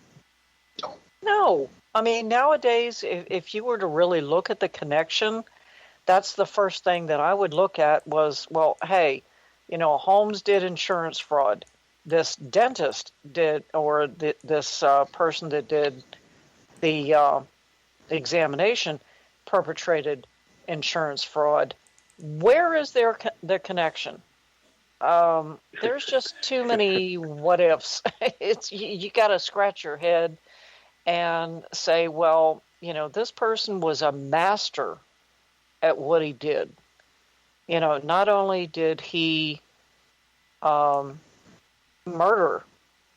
No. I mean, nowadays, if you were to really look at the connection, that's the first thing that I would look at was, well, hey, Holmes did insurance fraud. This dentist did, or this person that did the examination perpetrated insurance fraud. Where is their connection? There's just too many what ifs. You got to scratch your head and say, well, this person was a master at what he did. Not only did he murder,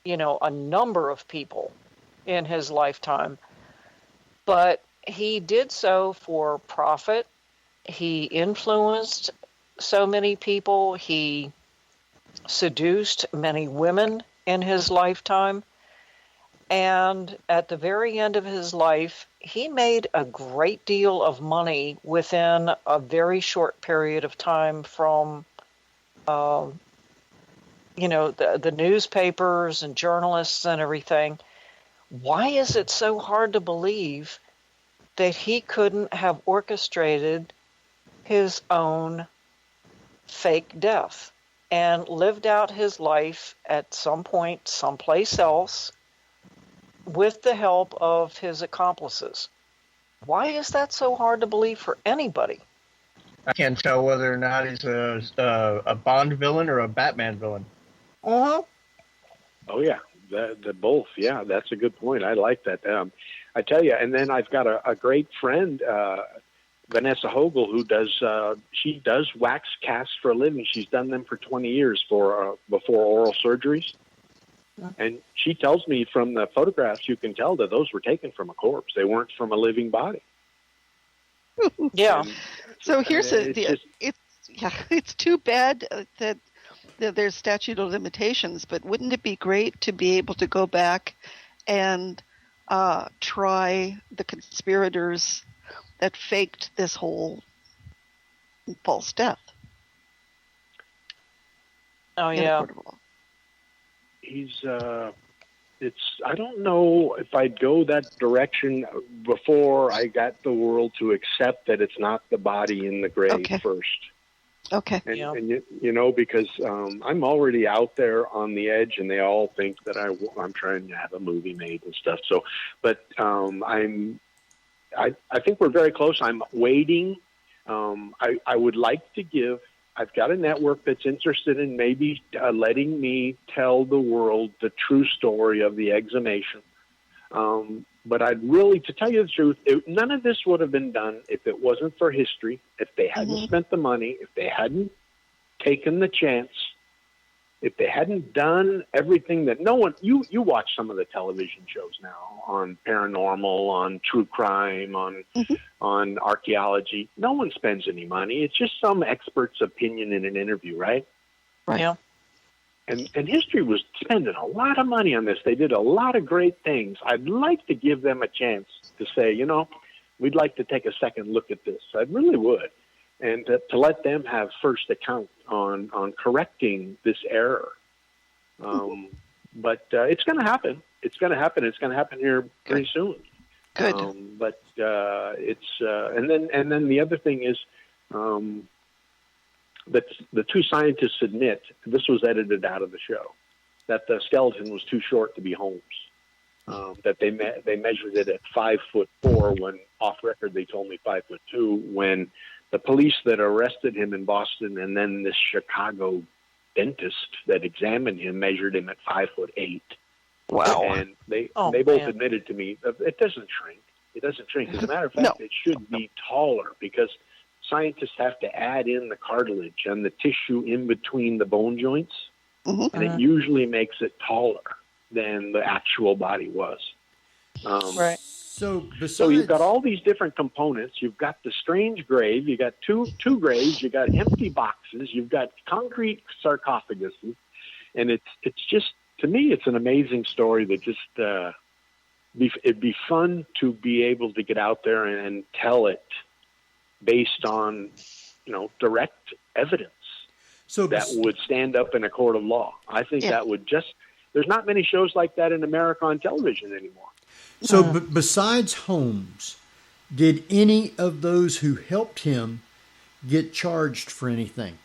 a number of people in his lifetime, but he did so for profit. He influenced so many people. He seduced many women in his lifetime. And at the very end of his life, he made a great deal of money within a very short period of time from, the newspapers and journalists and everything. Why is it so hard to believe that he couldn't have orchestrated his own fake death and lived out his life at some point someplace else with the help of his accomplices? Why is that so hard to believe for anybody? I can't tell whether or not he's a Bond villain or a Batman villain. Uh-huh. Oh, yeah. The both. Yeah, that's a good point. I like that. I tell you, and then I've got a great friend, Vanessa Hogel, who she does wax casts for a living. She's done them for 20 years before oral surgeries. And she tells me from the photographs, you can tell that those were taken from a corpse. They weren't from a living body. Yeah. So here's it's too bad that there's statute of limitations, but wouldn't it be great to be able to go back and try the conspirators that faked this whole false death? Oh, yeah. I don't know if I'd go that direction before I got the world to accept that it's not the body in the grave first. Okay. And you know, because I'm already out there on the edge, and they all think that I'm trying to have a movie made and stuff. So, but I think we're very close. I'm waiting. I would like to give. I've got a network that's interested in maybe letting me tell the world the true story of the exhumation. But I'd really, to tell you the truth, none of this would have been done if it wasn't for history, if they hadn't spent the money, if they hadn't taken the chance, if they hadn't done everything that no one, you watch some of the television shows now on paranormal, on true crime, on archaeology. No one spends any money. It's just some expert's opinion in an interview, right? Right. Yeah. And history was spending a lot of money on this. They did a lot of great things. I'd like to give them a chance to say, you know, we'd like to take a second look at this. I really would. And to let them have first account on correcting this error. But it's going to happen. It's going to happen. It's going to happen here pretty soon. Good. But it's and then the other thing is that the two scientists admit, this was edited out of the show, that the skeleton was too short to be Holmes. That they measured it at 5'4" when off record they told me 5'2" when the police that arrested him in Boston and then this Chicago dentist that examined him measured him at 5'8". Wow. And they both admitted to me it doesn't shrink. It doesn't shrink. As a matter of fact, it should be taller because scientists have to add in the cartilage and the tissue in between the bone joints, and it usually makes it taller than the actual body was. Right. So you've got all these different components. You've got the strange grave. You got two graves. You got empty boxes. You've got concrete sarcophaguses, and it's just, to me, it's an amazing story that just it'd be fun to be able to get out there and tell it based on direct evidence that would stand up in a court of law. I think that would there's not many shows like that in America on television anymore. So besides Holmes, did any of those who helped him get charged for anything?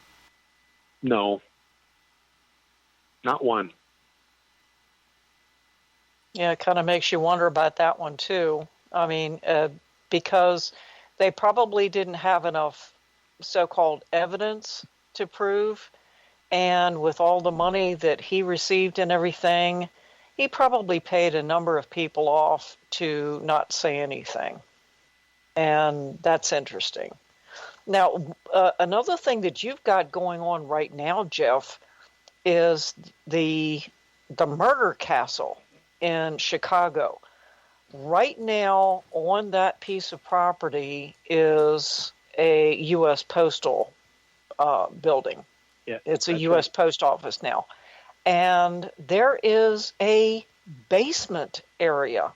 No. Not one. Yeah, it kind of makes you wonder about that one too. I mean, because they probably didn't have enough so-called evidence to prove, and with all the money that he received and everything, he probably paid a number of people off to not say anything. And that's interesting. Now, another thing that you've got going on right now, Jeff, is the murder castle in Chicago. Right now, on that piece of property is a U.S. Postal building. Yeah, it's a U.S. Post Office now. And there is a basement area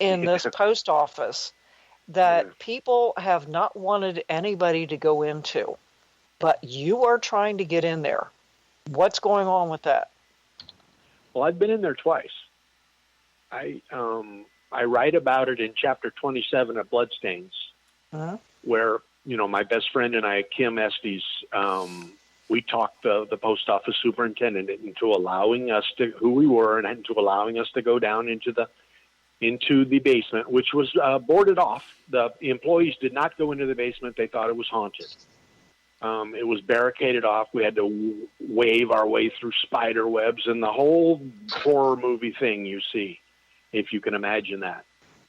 in this post office that people have not wanted anybody to go into. But you are trying to get in there. What's going on with that? Well, I've been in there twice. I write about it in chapter 27 of Bloodstains, where, my best friend and I, Kim Estes, we talked the post office superintendent into allowing us to, who we were, and into allowing us to go down into the basement, which was boarded off. The employees did not go into the basement. They thought it was haunted. It was barricaded off. We had to wave our way through spider webs and the whole horror movie thing you see, if you can imagine that.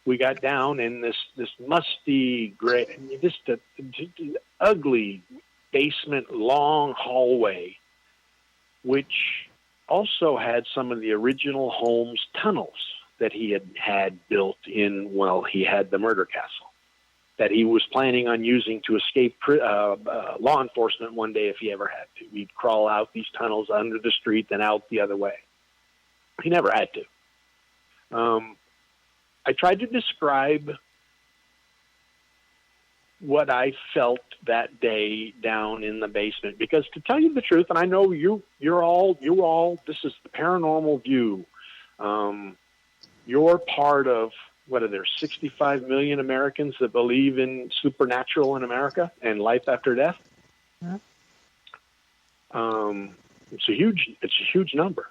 We got down in this musty, gray, just ugly basement, long hallway, which also had some of the original Holmes tunnels that he had built in while he had the murder castle, that he was planning on using to escape law enforcement one day if he ever had to. He'd crawl out these tunnels under the street, then out the other way. He never had to. I tried to describe what I felt that day down in the basement. Because to tell you the truth, and I know you all, this is the Paranormal View. You're part of, what are there, 65 million Americans that believe in supernatural in America and life after death? Yeah. It's a huge number.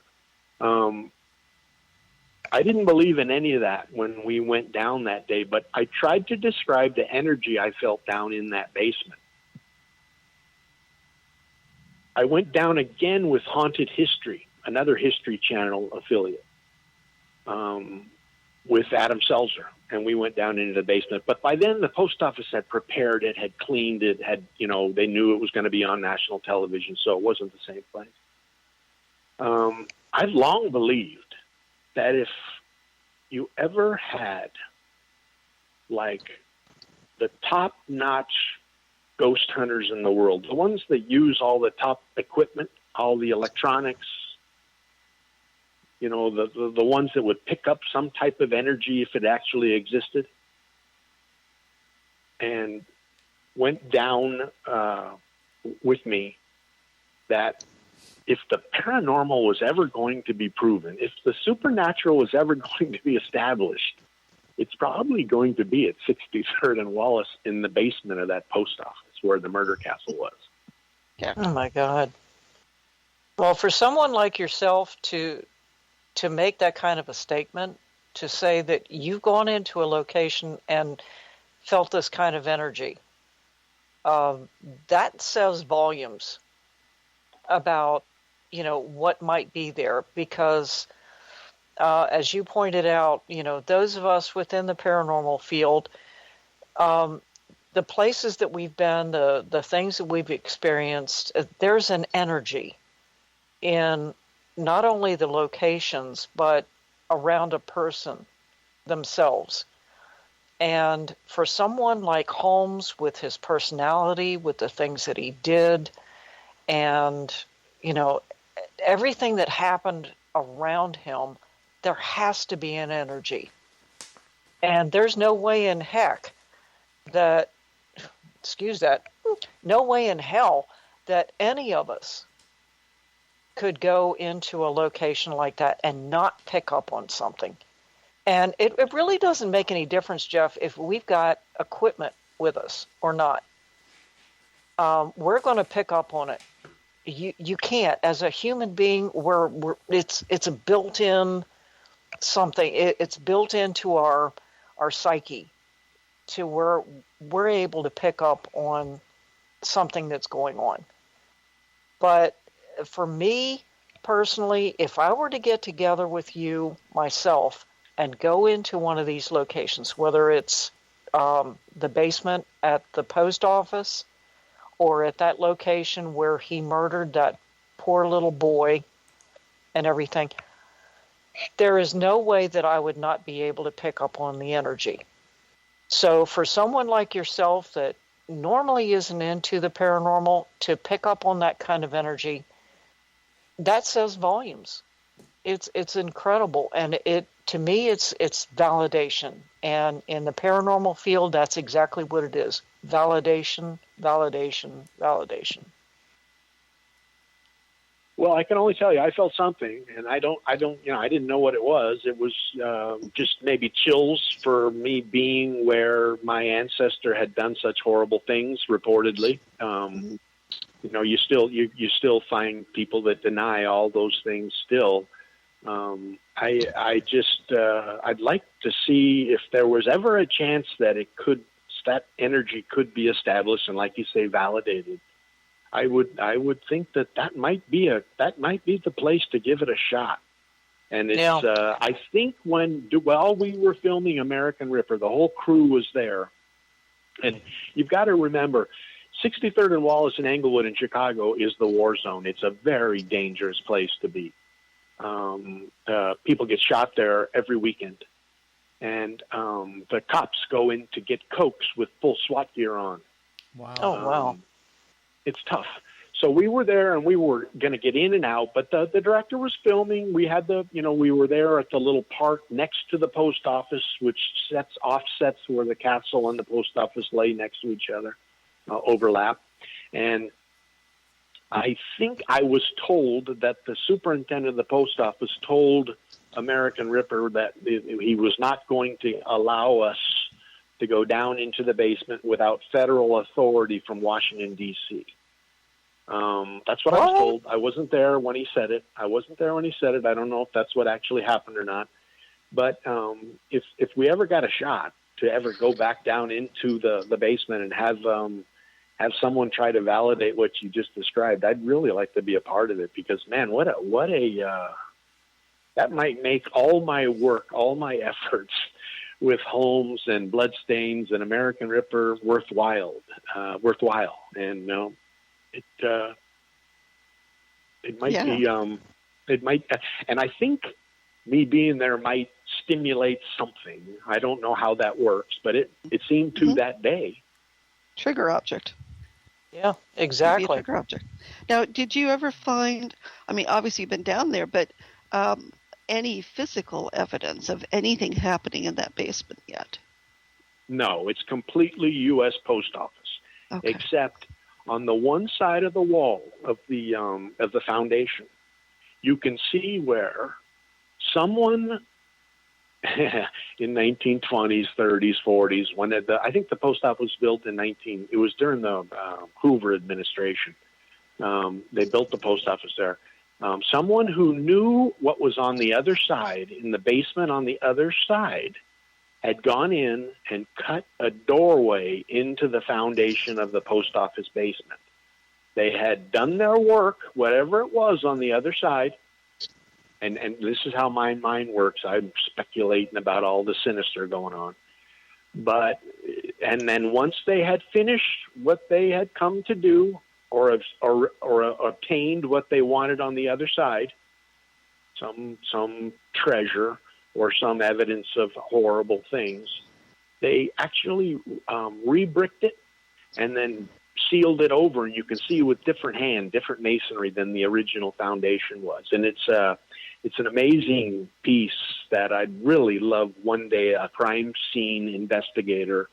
I didn't believe in any of that when we went down that day, but I tried to describe the energy I felt down in that basement. I went down again with Haunted History, another History Channel affiliate, with Adam Selzer, and we went down into the basement. But by then, the post office had prepared it, had cleaned it, they knew it was going to be on national television, so it wasn't the same place. I've long believed that if you ever had, like, the top-notch ghost hunters in the world, the ones that use all the top equipment, all the electronics, the ones that would pick up some type of energy if it actually existed, and went down with me, that if the paranormal was ever going to be proven, if the supernatural was ever going to be established, it's probably going to be at 63rd and Wallace in the basement of that post office where the murder castle was. Yeah. Oh my God. Well, for someone like yourself to make that kind of a statement, to say that you've gone into a location and felt this kind of energy, that says volumes about what might be there, because as you pointed out, those of us within the paranormal field, the places that we've been, the things that we've experienced, there's an energy in not only the locations, but around a person themselves. And for someone like Holmes, with his personality, with the things that he did, and everything that happened around him, there has to be an energy. And there's no way in heck that, no way in hell that any of us could go into a location like that and not pick up on something. And it really doesn't make any difference, Jeff, if we've got equipment with us or not. We're going to pick up on it. You can't, as a human being, it's a built-in something. It's built into our psyche, to where we're able to pick up on something that's going on. But for me personally, if I were to get together with you myself and go into one of these locations, whether it's the basement at the post office, or at that location where he murdered that poor little boy and everything, there is no way that I would not be able to pick up on the energy. So for someone like yourself that normally isn't into the paranormal, to pick up on that kind of energy, that says volumes. It's incredible. And to me, it's validation. And in the paranormal field, that's exactly what it is. Validation, validation, validation. Well, I can only tell you, I felt something, and I didn't know what it was. It was just maybe chills for me being where my ancestor had done such horrible things, reportedly. You still find people that deny all those things still. I'd like to see if there was ever a chance that that energy could be established and, like you say, validated. I would think that might be the place to give it a shot. And it's I think while we were filming American Ripper, the whole crew was there, and you've got to remember, 63rd and Wallace in Englewood in Chicago is the war zone. It's a very dangerous place to be. People get shot there every weekend. And the cops go in to get cokes with full SWAT gear on. Wow. Oh, wow. It's tough. So we were there, and we were going to get in and out, but the director was filming. We had we were there at the little park next to the post office, which offsets where the castle and the post office lay next to each other, overlap. And I think I was told that the superintendent of the post office told American Ripper that he was not going to allow us to go down into the basement without federal authority from Washington, D.C. That's what I was told. I wasn't there when he said it. I don't know if that's what actually happened or not. But if we ever got a shot to ever go back down into the basement and have someone try to validate what you just described, I'd really like to be a part of it, because man, what a that might make all my work, all my efforts with Holmes and Bloodstains and American Ripper worthwhile. And it might be, and I think me being there might stimulate something. I don't know how that works, but it seemed to that day. Trigger object. Yeah, exactly. Be a trigger object. Now, did you ever find, I mean, obviously you've been down there, but any physical evidence of anything happening in that basement yet? No, it's completely U.S. Post Office, except on the one side of the wall of the foundation, you can see where someone in 1920s, 30s, 40s, when I think the post office was built it was during the Hoover administration. They built the post office there. Someone who knew what was on the other side, in the basement on the other side, had gone in and cut a doorway into the foundation of the post office basement. They had done their work, whatever it was on the other side, and this is how my mind works. I'm speculating about all the sinister going on. And then once they had finished what they had come to do, or obtained what they wanted on the other side, some treasure or some evidence of horrible things, they actually re-bricked it and then sealed it over, and you can see with different masonry than the original foundation was. And it's an amazing piece that I'd really love one day a crime scene investigator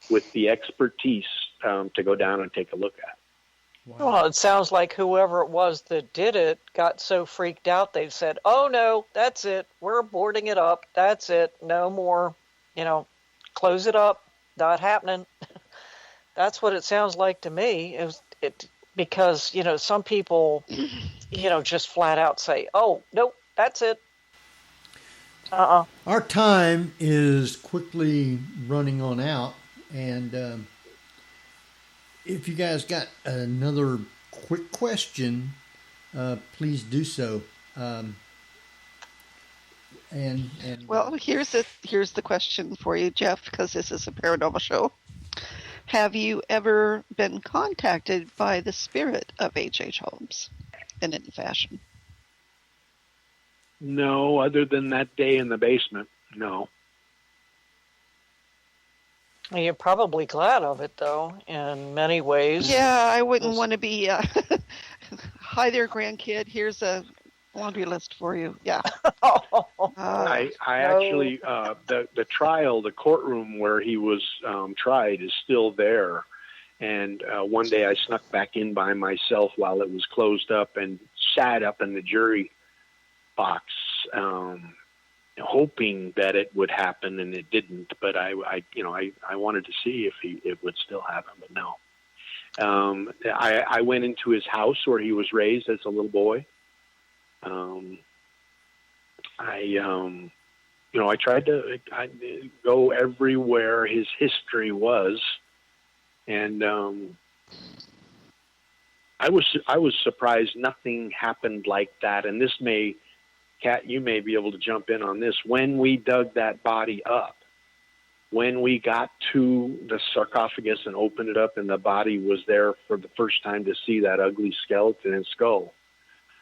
with the expertise to go down and take a look at. Wow. Well, it sounds like whoever it was that did it got so freaked out they said, "Oh no, that's it. We're boarding it up. That's it. No more. Close it up. Not happening." That's what it sounds like to me. Because some people, just flat out say, "Oh nope, that's it." Our time is quickly running on out, and if you guys got another quick question, please do so. Well, here's the question for you, Jeff, because this is a paranormal show. Have you ever been contacted by the spirit of H.H. Holmes in any fashion? No, other than that day in the basement, no. You're probably glad of it, though, in many ways. Yeah, I wouldn't want to be, hi there, grandkid, here's a laundry list for you. Yeah. I actually, the trial, the courtroom where he was tried is still there. And one day I snuck back in by myself while it was closed up and sat up in the jury box, hoping that it would happen, and it didn't. But I wanted to see if it would still happen, but no. I went into his house where he was raised as a little boy. I tried to go everywhere his history was, and I was surprised nothing happened like that. And this may, Kat, you may be able to jump in on this. When we dug that body up, when we got to the sarcophagus and opened it up and the body was there for the first time to see that ugly skeleton and skull,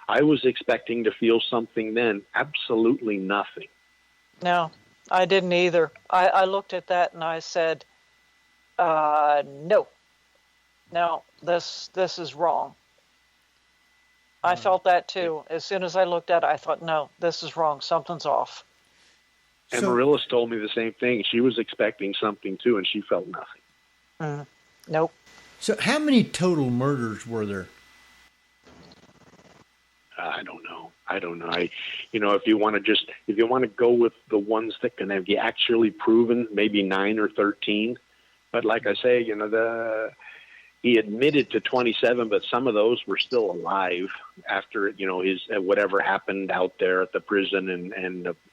I was expecting to feel something then. Absolutely nothing. No, I didn't either. I looked at that and I said, no, this is wrong. I felt that too. As soon as I looked at it, I thought, no, this is wrong. Something's off. And So- Marillis told me the same thing. She was expecting something too, and she felt nothing. Nope. So how many total murders were there? I don't know. If you want to go with the ones that can be actually proven, maybe 9 or 13. But like I say, he admitted to 27, but some of those were still alive after, his whatever happened out there at the prison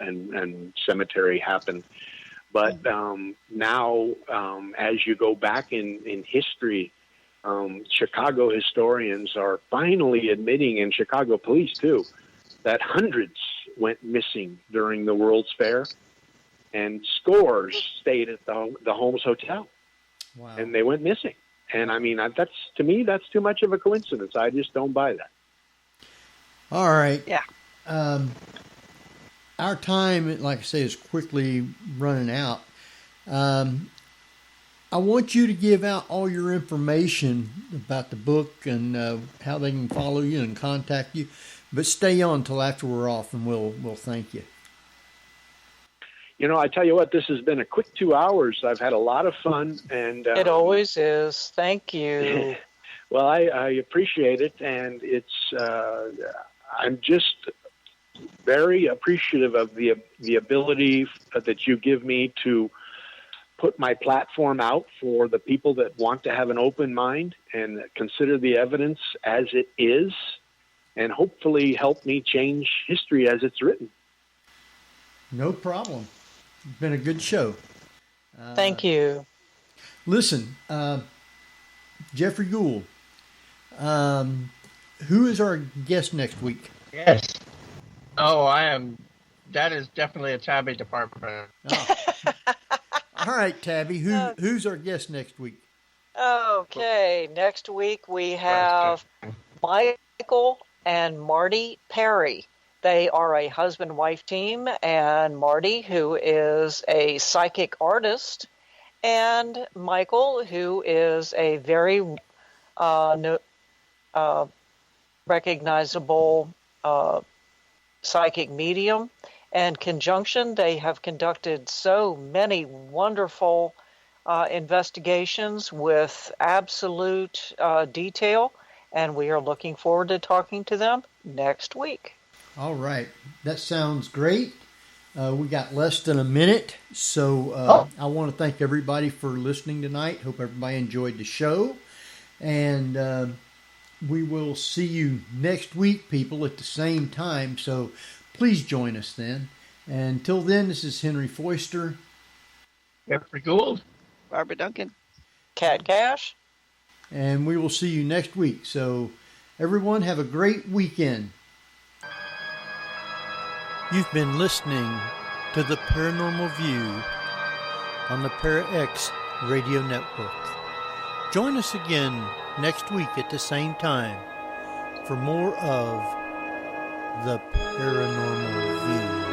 and cemetery happened. But now, as you go back in history, Chicago historians are finally admitting, and Chicago police too, that hundreds went missing during the World's Fair, and scores stayed at the Holmes Hotel, Wow. and they went missing. And I mean, to me, that's too much of a coincidence. I just don't buy that. All right. Yeah. Our time, like I say, is quickly running out. I want you to give out all your information about the book and how they can follow you and contact you. But stay on until after we're off, and we'll thank you. I tell you what, this has been a quick 2 hours. I've had a lot of fun, and It always is. Thank you. well, I appreciate it, and it's I'm just very appreciative of the ability that you give me to put my platform out for the people that want to have an open mind and consider the evidence as it is, and hopefully help me change history as it's written. No problem. It's been a good show. Thank you. Listen, Jeffrey Gould, who is our guest next week? Yes. Oh, I am. That is definitely a Tabby department. Oh. All right, Tabby, who's our guest next week? Okay, next week we have Michael and Marty Perry. They are a husband-wife team, and Marty, who is a psychic artist, and Michael, who is a very recognizable psychic medium. And conjunction, they have conducted so many wonderful investigations with absolute detail, and we are looking forward to talking to them next week. All right. That sounds great. We got less than a minute, so I want to thank everybody for listening tonight. Hope everybody enjoyed the show, and we will see you next week, people, at the same time, so please join us then. And until then, this is Henry Foister. Jeffrey Gould. Barbara Duncan. Cat Cash. And we will see you next week. So everyone have a great weekend. You've been listening to the Paranormal View on the ParaX Radio Network. Join us again next week at the same time for more of the Paranormal View.